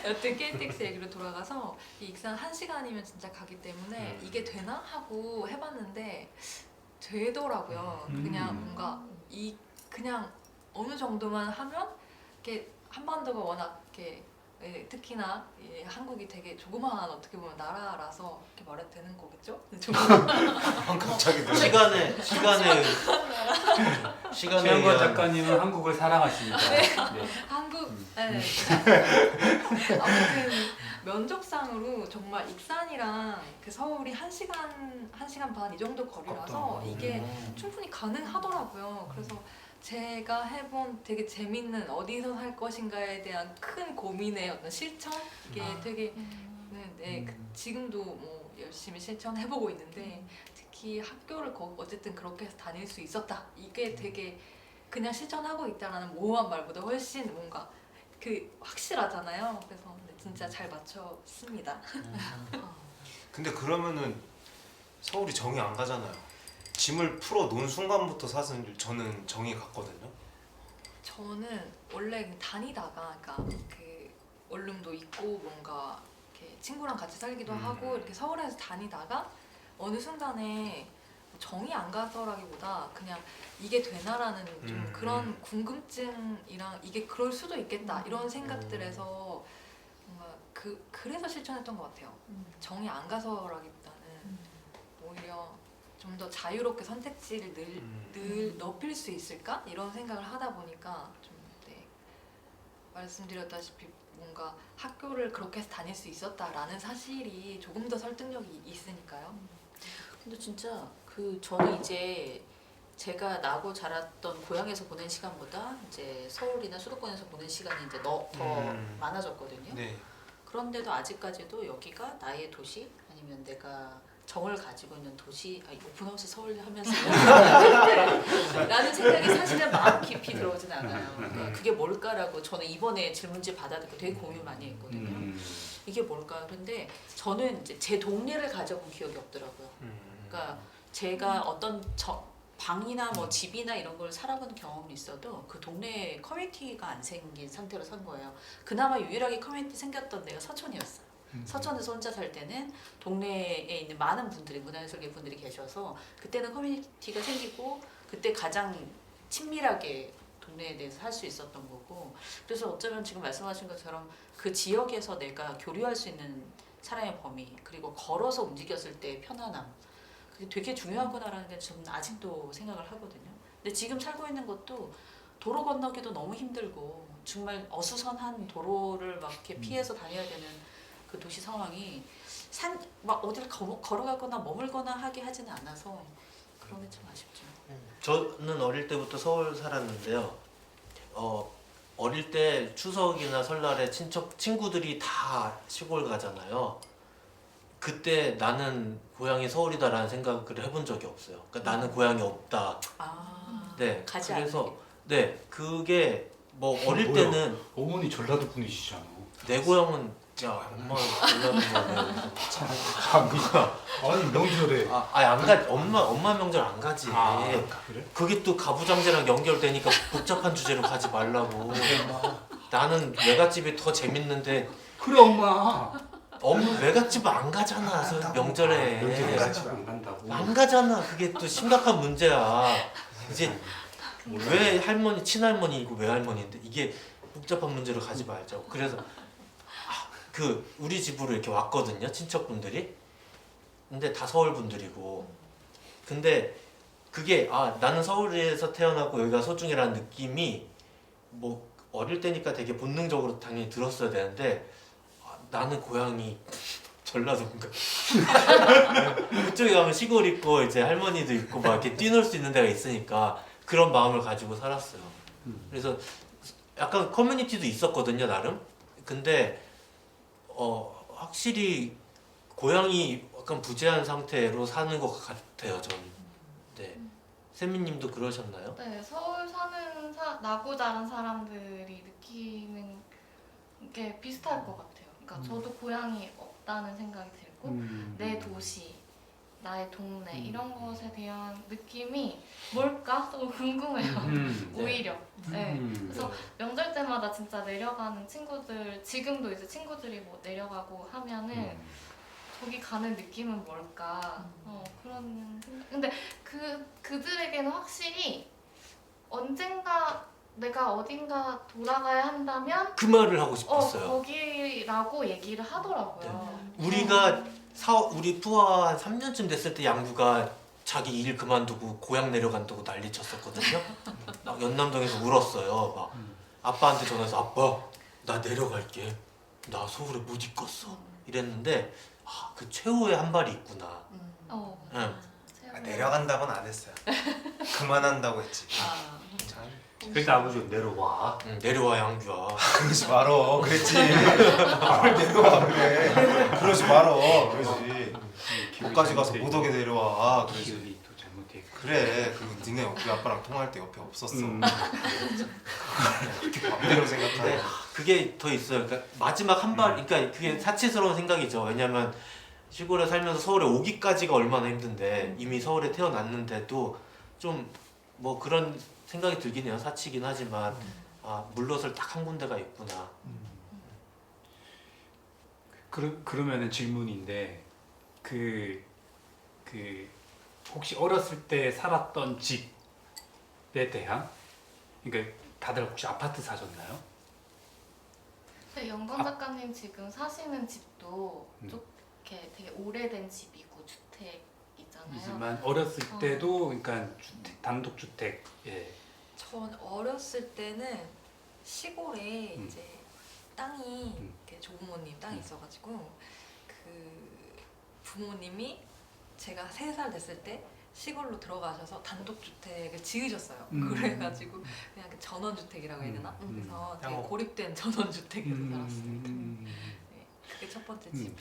여튼 KTX 얘기로 돌아가서 이 익산 1시간이면 진짜 가기 때문에 이게 되나 하고 해봤는데 되더라고요. 그냥 뭔가 그냥 어느 정도만 하면 이렇게 한반도가 워낙 이렇게 특히나 한국이 되게 조그마한 어떻게 보면 나라라서 이렇게 말해도 되는 거겠죠? 갑자기 시간에 최영건 의한 작가님은 한국을 사랑하십니다. 네. 한국, 네. 아무튼 면적상으로 정말 익산이랑 그 서울이 1시간 반 이 정도 거리라서 이게 충분히 가능하더라고요. 그래서 제가 해본 되게 재밌는 어디서 살 것인가에 대한 큰 고민의 어떤 실천 이게 되게 지금도 뭐 열심히 실천해보고 있는데 특히 학교를 어쨌든 그렇게 해서 다닐 수 있었다 이게 되게 그냥 실천하고 있다라는 모호한 말보다 훨씬 뭔가 그 확실하잖아요. 그래서 진짜 잘 맞췄습니다. 근데 그러면은 서울이 정이 안 가잖아요. 짐을 풀어 놓은 순간부터 사실 저는 정이 갔거든요. 저는 원래 다니다가 그러니까 그 원룸도 있고 뭔가 이렇게 친구랑 같이 살기도 하고 이렇게 서울에서 다니다가 어느 순간에 정이 안 가서라기보다 그냥 이게 되나라는 좀 그런 궁금증이랑 이게 그럴 수도 있겠다 이런 생각들에서 뭔가 그래서 실천했던 것 같아요. 정이 안 가서라기보다는 오히려 좀 더 자유롭게 선택지를 늘 넓힐 수 있을까 이런 생각을 하다 보니까 좀 말씀드렸다시피 뭔가 학교를 그렇게 해서 다닐 수 있었다라는 사실이 조금 더 설득력이 있으니까요. 근데 진짜 저는 이제 제가 나고 자랐던 고향에서 보낸 시간보다 이제 서울이나 수도권에서 보낸 시간이 이제 더 많아졌거든요. 네. 그런데도 아직까지도 여기가 나의 도시 아니면 내가 정을 가지고 있는 도시 오픈하우스 서울 하면서 라는 생각이 사실은 마음 깊이 들어오진 않아요. 그러니까 그게 뭘까라고 저는 이번에 질문지 받아듣고 되게 고민 많이 했거든요. 이게 뭘까? 그런데 저는 이제 제 동네를 가져본 기억이 없더라고요. 그러니까 제가 어떤 방이나 뭐 집이나 이런 걸 살아본 경험이 있어도 그 동네에 커뮤니티가 안 생긴 상태로 산 거예요. 그나마 유일하게 커뮤니티 생겼던 데가 서촌이었어요. 서천에서 혼자 살 때는 동네에 있는 많은 분들이 문화예술계 분들이 계셔서 그때는 커뮤니티가 생기고 그때 가장 친밀하게 동네에 대해서 살 수 있었던 거고 그래서 어쩌면 지금 말씀하신 것처럼 그 지역에서 내가 교류할 수 있는 사람의 범위 그리고 걸어서 움직였을 때의 편안함 그게 되게 중요하구나라는 게 저는 아직도 생각을 하거든요. 근데 지금 살고 있는 것도 도로 건너기도 너무 힘들고 정말 어수선한 도로를 막 이렇게 피해서 다녀야 되는 그 도시 상황이 막 어디를 걸어가거나 머물거나 하게 하지는 않아서 그런 게 참 아쉽죠. 저는 어릴 때부터 서울 살았는데요. 어릴 때 추석이나 설날에 친구들이 다 시골 가잖아요. 그때 나는 고향이 서울이다라는 생각을 해본 적이 없어요. 그러니까 나는 고향이 없다. 네, 가지 그래서 네 그게 뭐 어릴 뭐야? 때는 어머니 전라도 분이시잖아. 내 고향은 야 엄마 전라도인데 아니 명절에. 안 가. 엄마 명절 안 가지. 그래? 그게 또 가부장제랑 연결되니까 복잡한 주제로 가지 말라고. 나는 외갓집이 더 재밌는데 그래 엄마. 외갓집 안 가잖아. 명절에. 명절에 안 간다고. 안 가잖아. 그게 또 심각한 문제야. 이제 왜 할머니 친할머니이고 외할머니인데 이게 복잡한 문제로 가지 말자고. 그래서 우리 집으로 이렇게 왔거든요. 친척분들이. 근데 다 서울 분들이고. 근데 그게 나는 서울에서 태어나고 여기가 소중이라는 느낌이 뭐 어릴 때니까 되게 본능적으로 당연히 들었어야 되는데 나는 고향이 전라도인가. 그쪽에 가면 시골 있고 이제 할머니도 있고 막 이렇게 뛰놀 수 있는 데가 있으니까 그런 마음을 가지고 살았어요. 그래서 약간 커뮤니티도 있었거든요, 나름. 근데 확실히 고향이 약간 부재한 상태로 사는 것 같아요, 저는. 네. 세미님도 그러셨나요? 네, 서울 사는 나고 자란 사람들이 느끼는 게 비슷할 것 같아요. 그러니까 저도 고향이 없다는 생각이 들고 내 도시, 나의 동네 이런 것에 대한 느낌이 뭘까? 좀 궁금해요. 오히려. 네. 그래서 명절 때마다 진짜 내려가는 친구들 지금도 이제 친구들이 뭐 내려가고 하면은 거기 가는 느낌은 뭘까? 그런 생각. 근데 그들에게는 확실히 언젠가 내가 어딘가 돌아가야 한다면 그 말을 하고 싶었어요. 거기라고 얘기를 하더라고요. 우리 푸아 한 3년쯤 됐을 때 양구가 자기 일 그만두고 고향 내려간다고 난리 쳤었거든요. 막 연남동에서 울었어요. 막 아빠한테 전화해서 아빠 나 내려갈게. 나 서울에 못 입겠어 이랬는데 아, 그 최후의 한 발이 있구나. 맞아요. 응. 내려간다고는 안 했어요. 그만한다고 했지. 아, 잘 그래서 아버지가 내려와. 내려와 양규야. 그러지 말어. 그랬지. 뭘 내려와 그래. 그러지 말어. 그러지. 거기까지 가서 못 오게 내려와. 그러지. 기억이 또 잘못돼. 그래. 그리고 니네 우리 아빠랑 통화할 때 옆에 없었어. 음. 그렇게 맘대로 생각하네. 그게 더 있어요. 그러니까 마지막 한 발, 그러니까 그게 사치스러운 생각이죠. 왜냐면 시골에 살면서 서울에 오기까지가 얼마나 힘든데 이미 서울에 태어났는데도 좀 뭐 그런 생각이 들긴 해요. 사치긴 하지만 아 물러설 딱 한 군데가 있구나. 그러면은 질문인데 그 혹시 어렸을 때 살았던 집에 대한 그러니까 다들 혹시 아파트 사셨나요? 네, 영건 작가님 지금 사시는 집도 이렇게 되게 오래된 집이고 주택이잖아요. 하지만 어렸을 때도 그러니까 단독 주택 예. 전 어렸을 때는 시골에 이제 땅이 이렇게 조부모님 땅이 있어가지고 그 부모님이 제가 3살 됐을 때 시골로 들어가셔서 단독주택을 지으셨어요. 그래가지고 그냥 그 전원주택이라고 해야 되나? 그래서 되게 고립된 전원주택에서 살았어요. 네, 그게 첫 번째 집.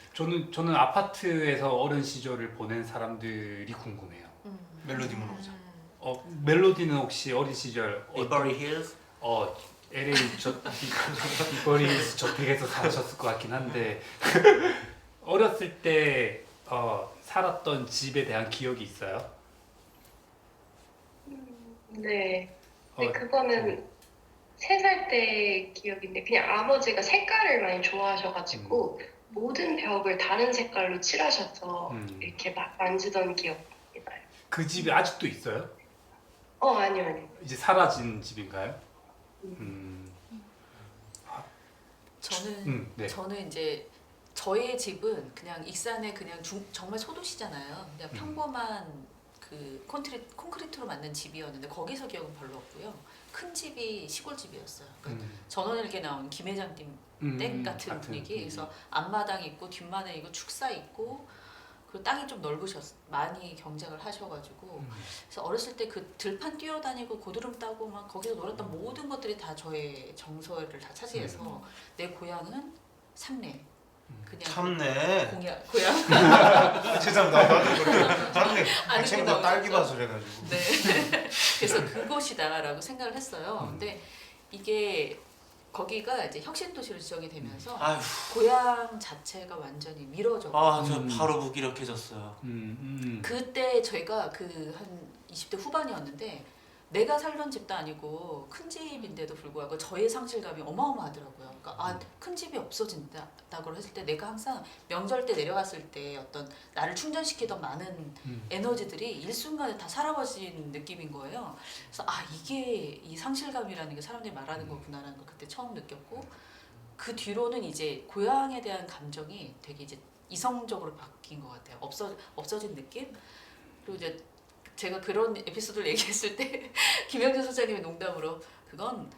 저는 아파트에서 어린 시절을 보낸 사람들이 궁금해요. 멜로디 물어보자. 멜로디는 혹시 어린 시절 리버리 힐스? LA 이버리 힐스 저택에서 사셨을 것 같긴 한데 어렸을 때 살았던 집에 대한 기억이 있어요? 네. 어, 근데 그거는 3살 때 기억인데 그냥 아버지가 색깔을 많이 좋아하셔가지고 모든 벽을 다른 색깔로 칠하셔서 이렇게 막 만지던 기억이 나요. 그 집이 아직도 있어요? 아니요. 이제 사라진 집인가요? 네. 저는 이제 저의 집은 그냥 익산에 그냥 정말 소도시잖아요. 그냥 평범한 그 콘크리트로 만든 집이었는데 거기서 기억은 별로 없고요. 큰 집이 시골집이었어요. 그러니까 전원일기에 나온 김회장님 댁 같은 분위기. 그래서 앞마당 있고 뒷마당 있고 축사 있고 그리고 땅이 좀 많이 경작을 하셔가지고 그래서 어렸을 때 그 들판 뛰어다니고 고드름 따고 막 거기서 놀았던 모든 것들이 다 저의 정서를 다 차지해서 내 고향은 삼례. 그냥 참네. 고향. 죄송합니다. 나도 그래. 참네. 아니, 친구가 그거 딸기 없었죠. 밭을 해가지고. 네. 그래서 그곳이다라고 생각을 했어요. 근데 이게 거기가 이제 혁신도시로 지정이 되면서 아휴. 고향 자체가 완전히 미뤄져. 저 바로 무기력해졌어요. 그때 저희가 그 한 20대 후반이었는데 내가 살던 집도 아니고 큰 집인데도 불구하고 저의 상실감이 어마어마하더라고요. 그러니까 큰 집이 없어진다고 했을 때 내가 항상 명절 때 내려갔을 때 어떤 나를 충전시키던 많은 에너지들이 일순간에 다 사라버진 느낌인 거예요. 그래서 이게 이 상실감이라는 게 사람들이 말하는 거구나라는 걸 그때 처음 느꼈고 그 뒤로는 이제 고향에 대한 감정이 되게 이제 이성적으로 바뀐 것 같아요. 없어진 느낌? 그리고 이제 제가 그런 에피소드를 얘기했을 때 김영준 소장님이 농담으로 그건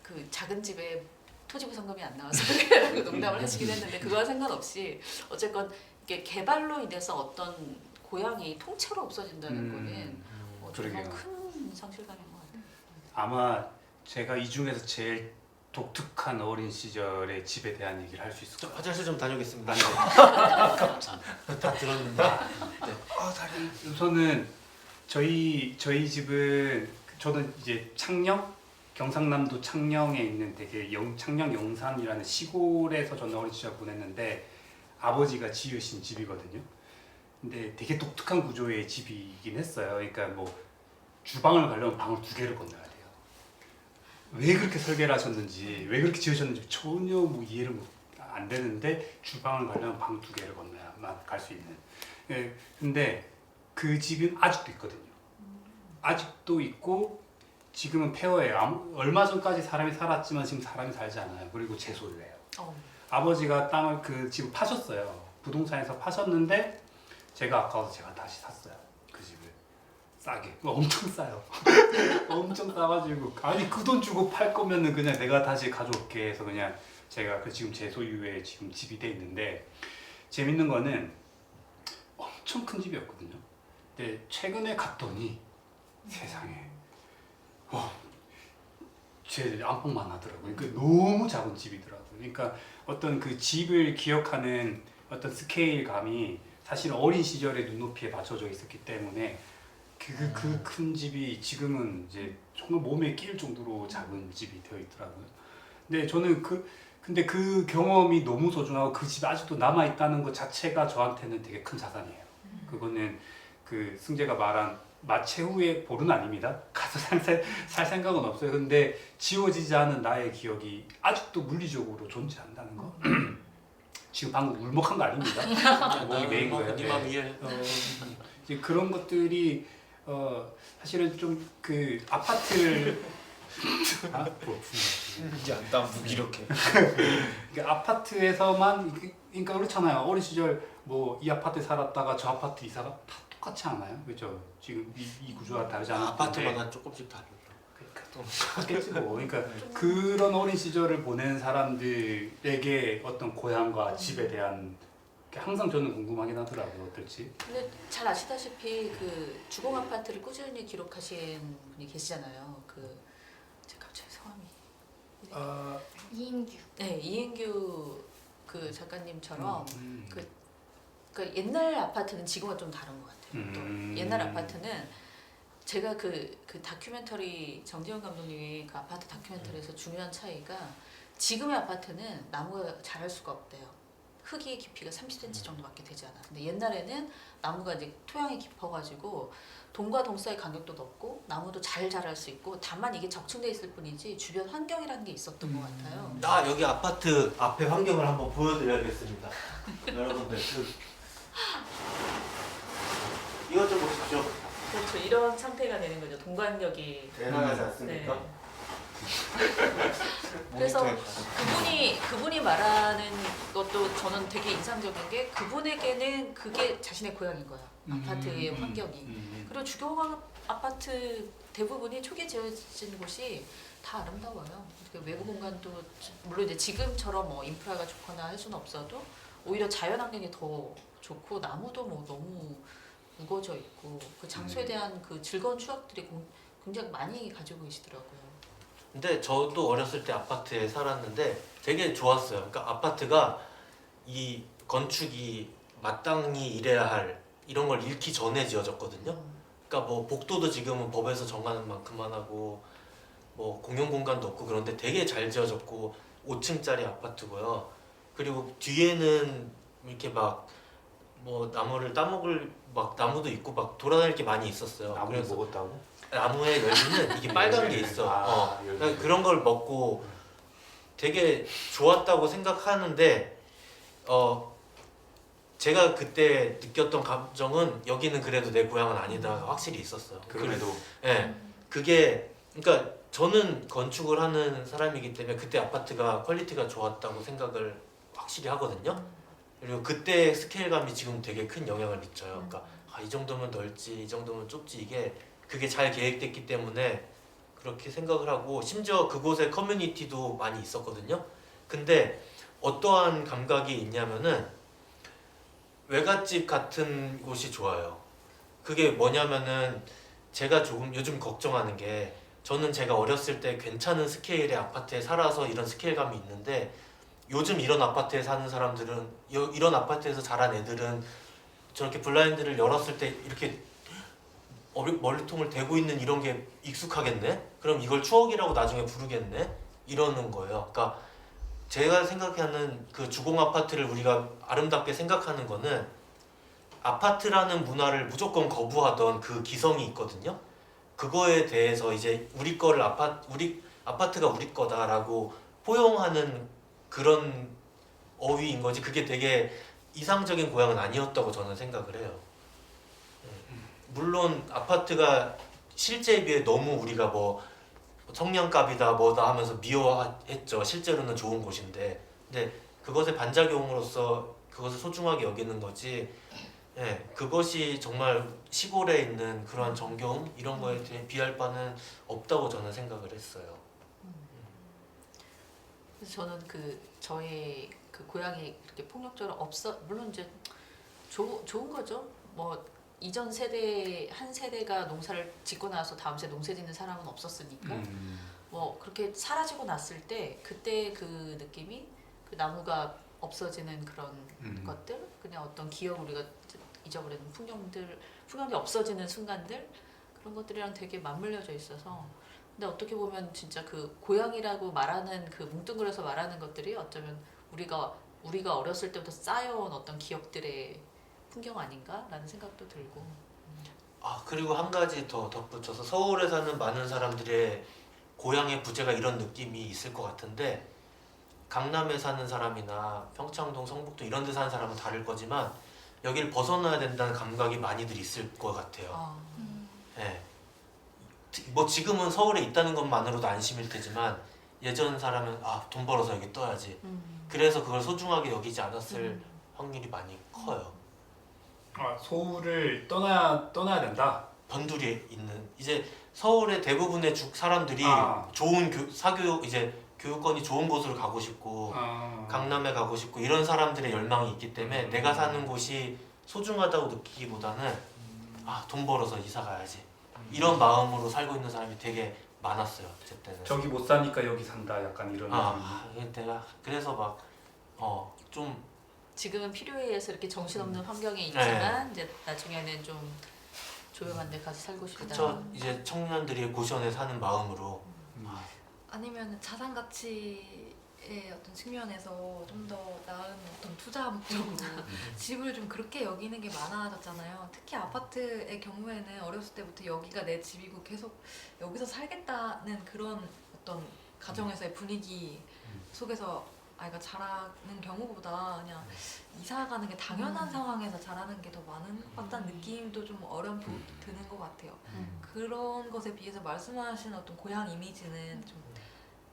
그 작은 집에 토지보상금이 안 나와서 그래라고 농담을 하시긴 했는데 그거와 상관없이 어쨌건 이게 개발로 인해서 어떤 고향이 통째로 없어진다는 거는 정말 그러게요. 큰 상실감인 것 같아요. 아마 제가 이 중에서 제일 독특한 어린 시절의 집에 대한 얘기를 할 수 있을 것 같아요. 화장실 좀 다녀오겠습니다. 다 들었는데. 네. 우선은 저희 집은 저는 이제 경상남도 창녕에 있는 되게 창녕 영산이라는 시골에서 저는 어린 시절 보냈는데 아버지가 지으신 집이거든요. 근데 되게 독특한 구조의 집이긴 했어요. 그러니까 뭐 주방을 가려면 방을 2개를 건너야 돼요. 왜 그렇게 설계를 하셨는지, 왜 그렇게 지으셨는지 전혀 뭐 이해를 안 되는데 주방을 가려면 방 2개를 건너야만 갈 수 있는. 예, 근데 그 집은 아직도 있거든요. 아직도 있고 지금은 폐허예요. 얼마 전까지 사람이 살았지만 지금 사람이 살지 않아요. 그리고 제 소유예요. 아버지가 땅을 그 집을 파셨어요. 부동산에서 파셨는데 제가 아까워서 제가 다시 샀어요. 그 집을 싸게. 엄청 싸요. 엄청 싸가지고 아니 그 돈 주고 팔 거면은 그냥 내가 다시 가져올게 해서 그냥 제가 그 지금 제 소유의 지금 집이 돼 있는데 재밌는 거는 엄청 큰 집이었거든요. 근데 최근에 갔더니 세상에 제 안방만 하더라고요. 그러니까 너무 작은 집이더라고요. 그러니까 어떤 그 집을 기억하는 어떤 스케일감이 사실 어린 시절의 눈높이에 맞춰져 있었기 때문에 그 큰 집이 지금은 이제 정말 몸에 끼일 정도로 작은 집이 되어 있더라고요. 근데 저는 근데 그 경험이 너무 소중하고 그 집이 아직도 남아 있다는 것 자체가 저한테는 되게 큰 자산이에요. 그거는 그 승재가 말한 마채후의 볼은 아닙니다. 가서 살 생각은 없어요. 근데 지워지지 않은 나의 기억이 아직도 물리적으로 존재한다는 거. 지금 방금 울먹한 거 아닙니다. 목이 메인 거예요. 네 마음 이해. 이제 그런 것들이 사실은 좀 그 아파트를 이제 안땀 무기력해. 그러니까 아파트에서만 그러니까 그렇잖아요. 어린 시절 뭐 이 아파트에 살았다가 저 아파트 이사가 다 똑같지 않아요? 그렇죠? 지금 이 구조가 다르지 않을 텐데. 아파트마다 조금씩 다르죠. 그러니까 또 똑같겠지 뭐. 그러니까 그런 어린 시절을 보낸 사람들에게 어떤 고향과 집에 대한 게 항상 저는 궁금하긴 하더라고요. 어떨지. 근데 잘 아시다시피 그 주공 아파트를 꾸준히 기록하신 분이 계시잖아요. 제가 갑자기 성함이 이인규. 네, 이인규 그 작가님처럼 그 옛날 아파트는 지금은 좀 다른 것 같아요. 또 옛날 아파트는 제가 그 다큐멘터리 정재현 감독님이 그 아파트 다큐멘터리에서 중요한 차이가 지금의 아파트는 나무가 자랄 수가 없대요. 흙이 깊이가 30cm 정도밖에 되지 않아. 근데 옛날에는 나무가 이제 토양이 깊어가지고 동과 동 사이 간격도 넓고 나무도 잘 자랄 수 있고 다만 이게 적층돼 있을 뿐이지 주변 환경이라는 게 있었던 것 같아요. 나 여기 아파트 앞에 환경을 한번 보여드려야겠습니다. 여러분들 이것 좀 보십시오. 그렇죠. 이런 상태가 되는 거죠. 동간격이 대단하지 않습니까? 네. 그래서 그분이 말하는 것도 저는 되게 인상적인 게 그분에게는 그게 자신의 고향인 거야. 아파트의 환경이. 그리고 주공 아파트 대부분이 초기에 지어진 곳이 다 아름다워요. 외부 공간도 물론 이제 지금처럼 뭐 인프라가 좋거나 할 수는 없어도 오히려 자연 환경이 더 좋고 나무도 뭐 너무 우거져 있고 그 장소에 대한 그 즐거운 추억들이 굉장히 많이 가지고 계시더라고요. 근데 저도 어렸을 때 아파트에 살았는데 되게 좋았어요. 그러니까 아파트가 이 건축이 마땅히 이래야 할 이런 걸 잃기 전에 지어졌거든요. 그러니까 뭐 복도도 지금은 법에서 정하는 만큼만 하고 뭐 공용 공간도 없고 그런데 되게 잘 지어졌고 5층짜리 아파트고요. 그리고 뒤에는 이렇게 막 뭐 나무를 따먹을 막 나무도 있고 막 돌아다닐 게 많이 있었어요. 나무를 먹었다고? 나무에 열리는 이게 빨간 게 있어. 그러니까 그런 걸 먹고 되게 좋았다고 생각하는데 제가 그때 느꼈던 감정은 여기는 그래도 내 고향은 아니다 확실히 있었어요. 그럼에도 예, 그게 그러니까 저는 건축을 하는 사람이기 때문에 그때 아파트가 퀄리티가 좋았다고 생각을 확실히 하거든요. 그리고 그때 스케일감이 지금 되게 큰 영향을 미쳐요. 그러니까 이 정도면 넓지, 이 정도면 좁지 그게 잘 계획됐기 때문에 그렇게 생각을 하고 심지어 그곳에 커뮤니티도 많이 있었거든요. 근데 어떠한 감각이 있냐면은 외갓집 같은 곳이 좋아요. 그게 뭐냐면은 제가 조금 요즘 걱정하는 게 저는 제가 어렸을 때 괜찮은 스케일의 아파트에 살아서 이런 스케일감이 있는데 요즘 이런 아파트에 사는 사람들은 이런 아파트에서 자란 애들은 저렇게 블라인드를 열었을 때 이렇게 머리통을 대고 있는 이런 게 익숙하겠네? 그럼 이걸 추억이라고 나중에 부르겠네? 이러는 거예요. 그러니까 제가 생각하는 그 주공 아파트를 우리가 아름답게 생각하는 거는 아파트라는 문화를 무조건 거부하던 그 기성이 있거든요. 그거에 대해서 이제 아파트가 우리 거다라고 포용하는 그런 어휘인 거지 그게 되게 이상적인 고향은 아니었다고 저는 생각을 해요. 물론 아파트가 실제에 비해 너무 우리가 뭐 성냥갑이다 뭐다 하면서 미워했죠. 실제로는 좋은 곳인데 근데 그것의 반작용으로서 그것을 소중하게 여기는 거지 그것이 정말 시골에 있는 그러한 정겨움 이런 거에 대해 비할 바는 없다고 저는 생각을 했어요. 그래서 저는 저의 고향이 그렇게 폭력적으로 물론 이제 좋은 거죠. 뭐 이전 세대 한 세대가 농사를 짓고 나서 다음 세대 농사 짓는 사람은 없었으니까 뭐 그렇게 사라지고 났을 때 그때 그 느낌이 그 나무가 없어지는 그런 것들, 그냥 어떤 기억 우리가 잊어버리는 풍경이 없어지는 순간들, 그런 것들이랑 되게 맞물려져 있어서. 근데 어떻게 보면 진짜 그 고향이라고 말하는 그 뭉뚱그려서 말하는 것들이 어쩌면 우리가 어렸을 때부터 쌓여온 어떤 기억들의 풍경 아닌가라는 생각도 들고. 아, 그리고 한 가지 더 덧붙여서 서울에 사는 많은 사람들의 고향의 부재가 이런 느낌이 있을 것 같은데, 강남에 사는 사람이나 평창동, 성북동 이런 데 사는 사람은 다를 거지만 여기를 벗어나야 된다는 감각이 많이들 있을 것 같아요. 네. 뭐 지금은 서울에 있다는 것만으로도 안심일 테지만 예전 사람은 돈 벌어서 여기 떠야지. 그래서 그걸 소중하게 여기지 않았을 확률이 많이 커요. 서울을 떠나야 된다. 변두리에 있는 이제 서울의 대부분의 사람들이 좋은 교육권이 좋은 곳으로 가고 싶고 강남에 가고 싶고 이런 사람들의 열망이 있기 때문에 내가 사는 곳이 소중하다고 느끼기보다는 돈 벌어서 이사 가야지 이런 마음으로 살고 있는 사람이 되게 많았어요. 제 때는. 저기 못 사니까 여기 산다 약간 이런. 내가 그래서 좀 지금은 필요에 의해서 이렇게 정신없는 환경에 있지만 이제 나중에는 좀 조용한 데 가서 살고 싶다. 그쵸. 이제 청년들이 고시원에 사는 마음으로. 아니면 자산 가치의 어떤 측면에서 좀 더 나은 어떤 투자 목적으로 집을 좀 그렇게 여기는 게 많아졌잖아요. 특히 아파트의 경우에는 어렸을 때부터 여기가 내 집이고 계속 여기서 살겠다는 그런 어떤 가정에서의 분위기 속에서 아이가 자라는 경우보다 그냥 이사 가는 게 당연한 상황에서 자라는 게 더 많은 것 같다는 느낌도 좀 어렴풋 드는 것 같아요. 그런 것에 비해서 말씀하신 어떤 고향 이미지는 좀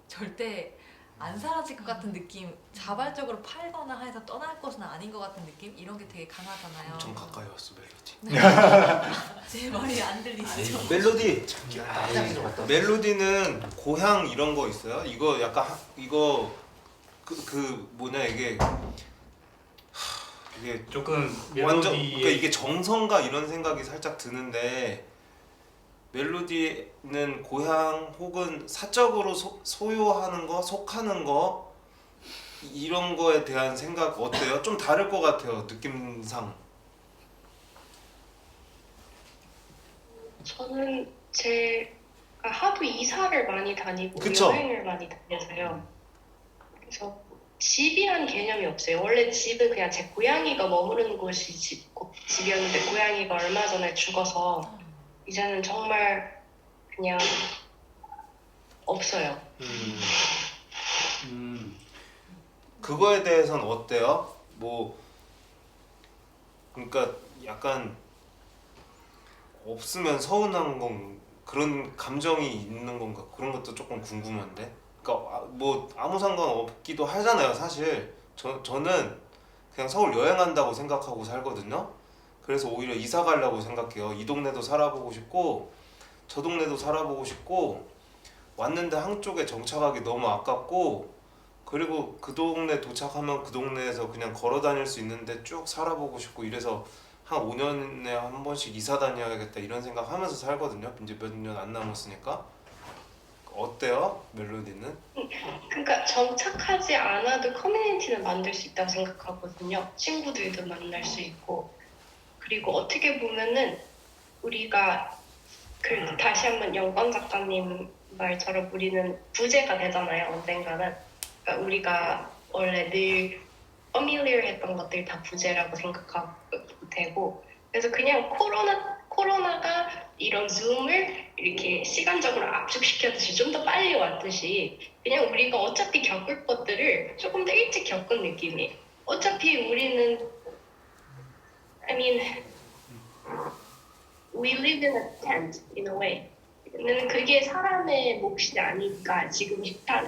절대 안 사라질 것 같은 느낌, 자발적으로 팔거나 해서 떠날 것은 아닌 것 같은 느낌, 이런 게 되게 강하잖아요. 엄청 가까이 왔어 멜로디. 제 말이 안 들리시죠? 멜로디. 멜로디는 아, 고향 이런 거 있어요? 이거 약간 이거 이게 조금 완전 멜로디의 그러니까 이게 정성가 이런 생각이 살짝 드는데, 멜로디는 고향 혹은 사적으로 소유하는 거, 속하는 거 이런 거에 대한 생각 어때요? 좀 다를 것 같아요, 느낌상. 저는 제가 하도 이사를 많이 다니고 그쵸? 여행을 많이 다녀서요. 그래서 집이란 개념이 없어요. 원래 집은 그냥 제 고양이가 머무르는 곳이 집이었는데 고양이가 얼마 전에 죽어서 이제는 정말 그냥 없어요. 그거에 대해서는 어때요? 그러니까 약간 없으면 서운한 건 그런 감정이 있는 건가? 그런 것도 조금 궁금한데. 그러니까 아무 상관 없기도 하잖아요, 사실. 저는 그냥 서울 여행한다고 생각하고 살거든요. 그래서 오히려 이사 가려고 생각해요. 이 동네도 살아보고 싶고 저 동네도 살아보고 싶고, 왔는데 한쪽에 정착하기 너무 아깝고, 그리고 그 동네 도착하면 그 동네에서 그냥 걸어 다닐 수 있는데 쭉 살아보고 싶고, 이래서 한 5년에 한 번씩 이사 다녀야겠다 이런 생각하면서 살거든요. 이제 몇 년 안 남았으니까. 어때요, 멜로디는? 그러니까 정착하지 않아도 커뮤니티는 만들 수 있다고 생각하거든요. 친구들도 만날 수 있고, 그리고 어떻게 보면은 우리가 다시 한번 영권 작가님 말처럼 우리는 부재가 되잖아요, 언젠가는. 그러니까 우리가 원래 늘 familiar 했던 것들이 다 부재라고 생각하고 되고, 그래서 그냥 코로나가 이런 줌을 이렇게 시간적으로 압축시켰듯이 좀 더 빨리 왔듯이, 그냥 우리가 어차피 겪을 것들을 조금 더 일찍 겪은 느낌이에요. 어차피 우리는 we live in a tent in a way. 그게 사람의 몫이 아니까 지금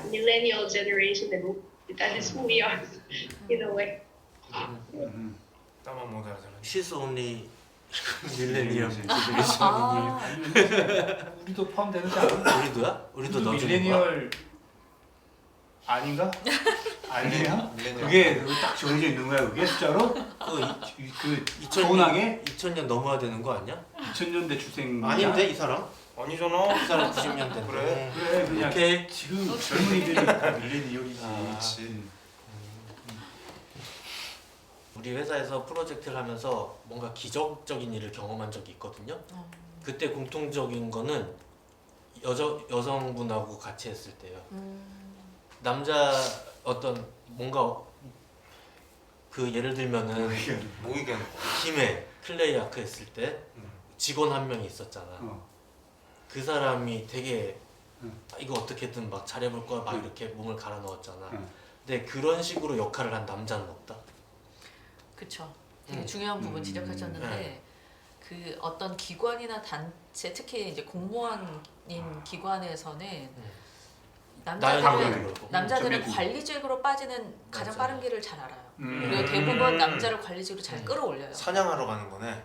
millennial generation의 몫, that is who we are in a way. 나만 못 알아들었네. She's only 밀레니엄 우리도 포함되는지 않아? 우리도야? 우리도 넣어주는 거야? 밀레니얼 아닌가? 아니야? 밀레니엄. 그게 딱 정해져 있는 거야 그게 숫자로? 그 서운하게 2000년 넘어야 되는 거 아니야? 2000년대 출생 아닌데 이 사람? 아니잖아. 이 사람 90년대. 그래. 그래 그냥 오케이. 지금 젊은이들이 다 밀레니얼이지. 그렇지. 우리 회사에서 프로젝트를 하면서 뭔가 기적적인 일을 경험한 적이 있거든요. 그때 공통적인 거는 여성분하고 같이 했을 때요. 남자 어떤 뭔가 그 예를 들면은 모의견. 팀에 클레이 아크 했을 때 직원 한 명이 있었잖아. 그 사람이 되게 이거 어떻게든 막 잘해볼 거야 막 이렇게 몸을 갈아 넣었잖아. 근데 그런 식으로 역할을 한 남자는 없다. 그쵸. 되게 중요한 부분 지적하셨는데 그 어떤 기관이나 단체 특히 이제 공무원인 기관에서는 나연이도 남자들은 점유도. 관리직으로 빠지는 가장 맞아요. 빠른 길을 잘 알아요. 그리고 대부분 남자를 관리직으로 잘 끌어올려요. 사냥하러 가는 거네.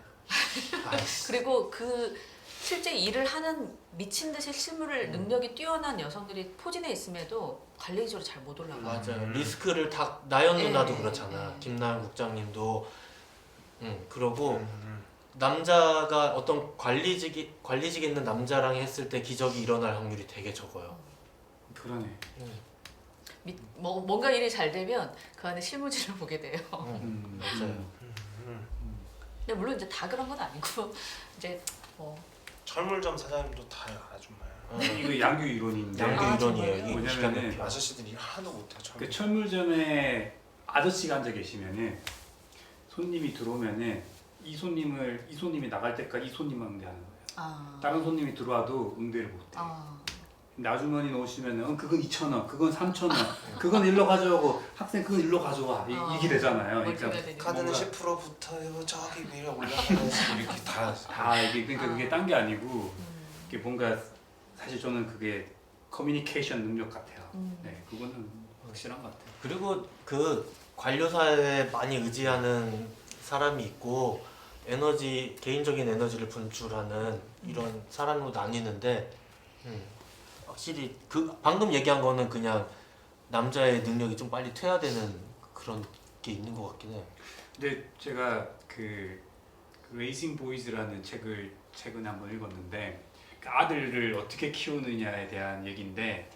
그리고 그 실제 일을 하는 미친 듯이 실무를 능력이 뛰어난 여성들이 포진해 있음에도 관리직으로 잘 못 올라가요. 맞아요. 리스크를 다 나연 누나도 네, 그렇잖아. 네. 김나연 국장님도 그러고 남자가 어떤 관리직에 있는 남자랑 했을 때 기적이 일어날 확률이 되게 적어요. 그러네. 뭔가 일이 잘 되면 그 안에 실무진을 보게 돼요. 맞아요. 근데 물론 이제 다 그런 건 아니고 이제 뭐 철물점 사장님도 다 아줌마야. 이거 양규 이론인데 양규 아, 이론이에요. 정말요? 이게 기가 뭐냐면은 막혀. 아저씨들이 일 하나도 못해. 그 철물점에 아저씨가 앉아 계시면은 손님이 들어오면은 이 손님이 나갈 때까지 이 손님만 응대하는 거예요. 다른 손님이 들어와도 응대를 못해. 근데 아주머니 오시면은 그건 2,000원, 그건 3,000원, 그건 일로 가져오고 학생 그건 일로 가져와 이게 되잖아요. 그러니까 카드는 뭔가- 10%부터요. 저기 위에 올라가서 이렇게 다. 이게 그러니까 그게 딴 게 아니고 이게 뭔가 사실 저는 그게 커뮤니케이션 능력 같아요. 네, 그거는 확실한 것 같아요. 그리고 그 관료사에 많이 의지하는 사람이 있고 개인적인 에너지를 분출하는 이런 사람으로 나뉘는데 확실히 그 방금 얘기한 거는 그냥 남자의 능력이 좀 빨리 퇴화되는 그런 게 있는 것 같긴 해요. 근데 제가 그 레이징 보이즈라는 책을 최근에 한번 읽었는데 그 아들을 어떻게 키우느냐에 대한 얘기인데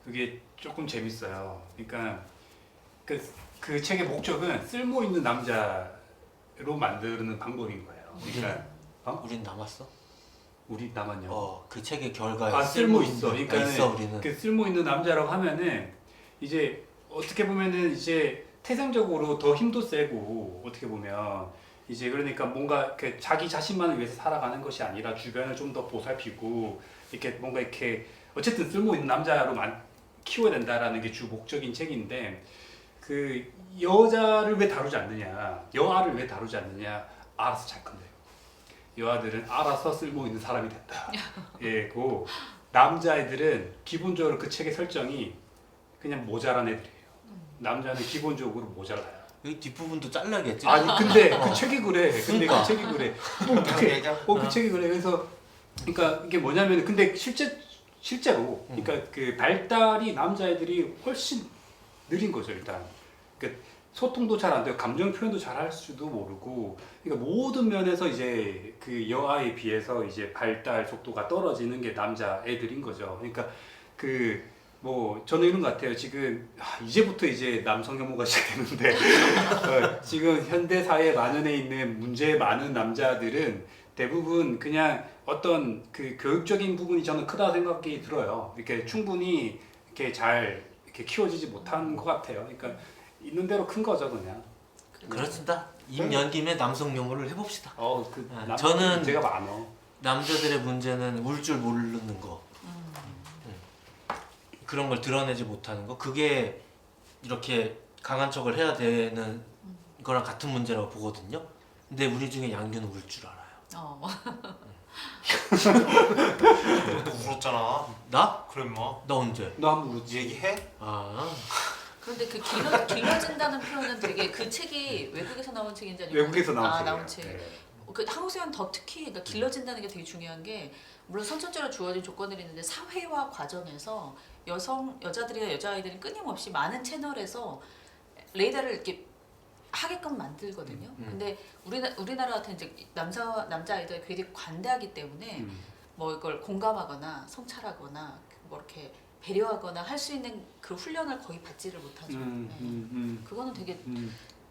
그게 조금 재밌어요. 그러니까 그 책의 목적은 쓸모 있는 남자로 만드는 방법인 거예요. 그러니까 우린 남았어? 우리 남았냐고. 그 책의 결과에 쓸모 있어. 그러니까 있어 우리는. 그 쓸모 있는 남자라고 하면은 이제 어떻게 보면은 이제 태생적으로 더 힘도 세고 어떻게 보면 이제 그러니까 뭔가 이렇게 자기 자신만을 위해서 살아가는 것이 아니라 주변을 좀 더 보살피고 이렇게 뭔가 이렇게 어쨌든 쓸모 있는 남자로 키워야 된다라는 게 주 목적인 책인데 그 여자를 왜 다루지 않느냐, 여아를 왜 다루지 않느냐, 알아서 잘 큰대요. 여아들은 알아서 쓸모 있는 사람이 된다. 예, 그 남자애들은 기본적으로 그 책의 설정이 그냥 모자란 애들이에요. 남자는 기본적으로 모자라요. 이 뒷부분도 잘라야겠지. 아니 근데 그 책이 그래. 근데 그러니까. 그 책이 그래. 그 책이 그래. 그래서 그러니까 이게 뭐냐면 근데 실제로 그러니까 그 발달이 남자애들이 훨씬 느린 거죠 일단. 그러니까 소통도 잘 안 되고 감정 표현도 잘 할 줄도 모르고 그러니까 모든 면에서 이제 그 여아에 비해서 이제 발달 속도가 떨어지는 게 남자 애들인 거죠. 그러니까 그 뭐 저는 이런 것 같아요. 지금 이제부터 이제 남성 혐오가 시작되는데 지금 현대 사회에 만연해 있는 문제 많은 남자들은 대부분 그냥 어떤 그 교육적인 부분이 저는 크다 생각이 들어요. 이렇게 충분히 이렇게 잘 이렇게 키워지지 못한 것 같아요. 그러니까 있는 대로 큰 거죠 그냥. 그렇습니다. 입 연 김에 남성 용어를 해봅시다. 저는 저는 제가 많어. 남자들의 문제는 울 줄 모르는 거. 그런 걸 드러내지 못하는 거. 그게 이렇게 강한 척을 해야 되는 거랑 같은 문제라고 보거든요. 근데 우리 중에 양규는 울 줄 알아요. 너도 울었잖아. 나? 그래 뭐? 나 언제? 너 한번 울었지? 얘기해? 그런데 그 길러진다는 표현은 되게 그 책이 외국에서 나온 책인지 아니면 외국에서 나온 책이에요. 나온 책. 네. 그 한국 사회는 더 특히 그러니까 길러진다는 게 되게 중요한 게 물론 선천적으로 주어진 조건들이 있는데 사회화 과정에서 여자들이나 여자아이들이 끊임없이 많은 채널에서 레이더를 이렇게 하게끔 만들거든요. 근데 우리나라 같은 이제 남자아이들 굉장히 관대하기 때문에 뭐 이걸 공감하거나 성찰하거나 뭐 이렇게 배려하거나 할 수 있는 그 훈련을 거의 받지를 못하죠. 그거는 되게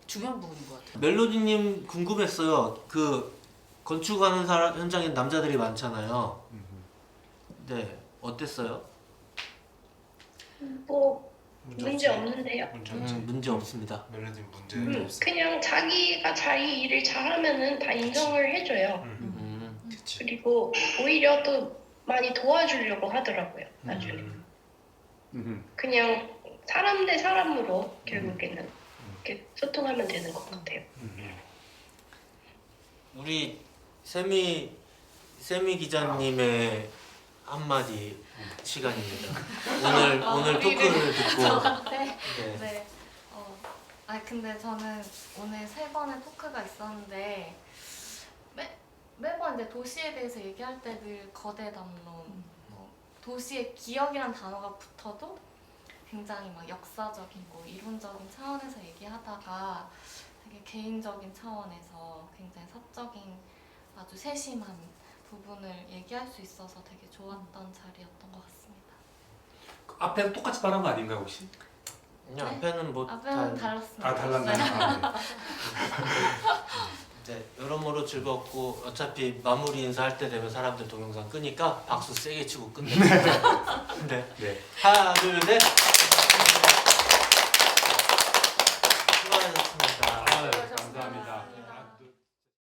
중요한 부분인 것 같아요. 멜로디님 궁금했어요. 그 건축하는 현장에 남자들이 많잖아요. 네, 어땠어요? 뭐 문제 없는데요. 문제 없습니다. 멜로디 문제 없어. 그냥 자기가 자기 일을 잘하면은 다 인정을 해줘요. 그치. 그리고 오히려 또 많이 도와주려고 하더라고요. 나중에. 그냥 사람 대 사람으로 결국에는 이렇게 소통하면 되는 것 같아요. 우리 세미 기자님의 한마디 시간입니다. 오늘 토크를 듣고 네. 네. 네. 근데 저는 오늘 3번의 토크가 있었는데 매번 이제 도시에 대해서 얘기할 때 늘 거대 담론, 뭐 도시의 기억이란 단어가 붙어도 굉장히 막 역사적인 뭐 이론적인 차원에서 얘기하다가 되게 개인적인 차원에서 굉장히 사적인 아주 세심한 부분을 얘기할 수 있어서 되게 좋았던 자리였던 것 같습니다. 앞에는 똑같이 말한 거 아닌가요 혹시? 그냥 네? 앞에는 뭐 앞에는 달랐습니다. 아 달랐나요? 네, 여러모로 즐겁고 어차피 마무리 인사할 때 되면 사람들 동영상 끄니까 박수 세게 치고 끝내요. 네. 네. 하나 둘 셋.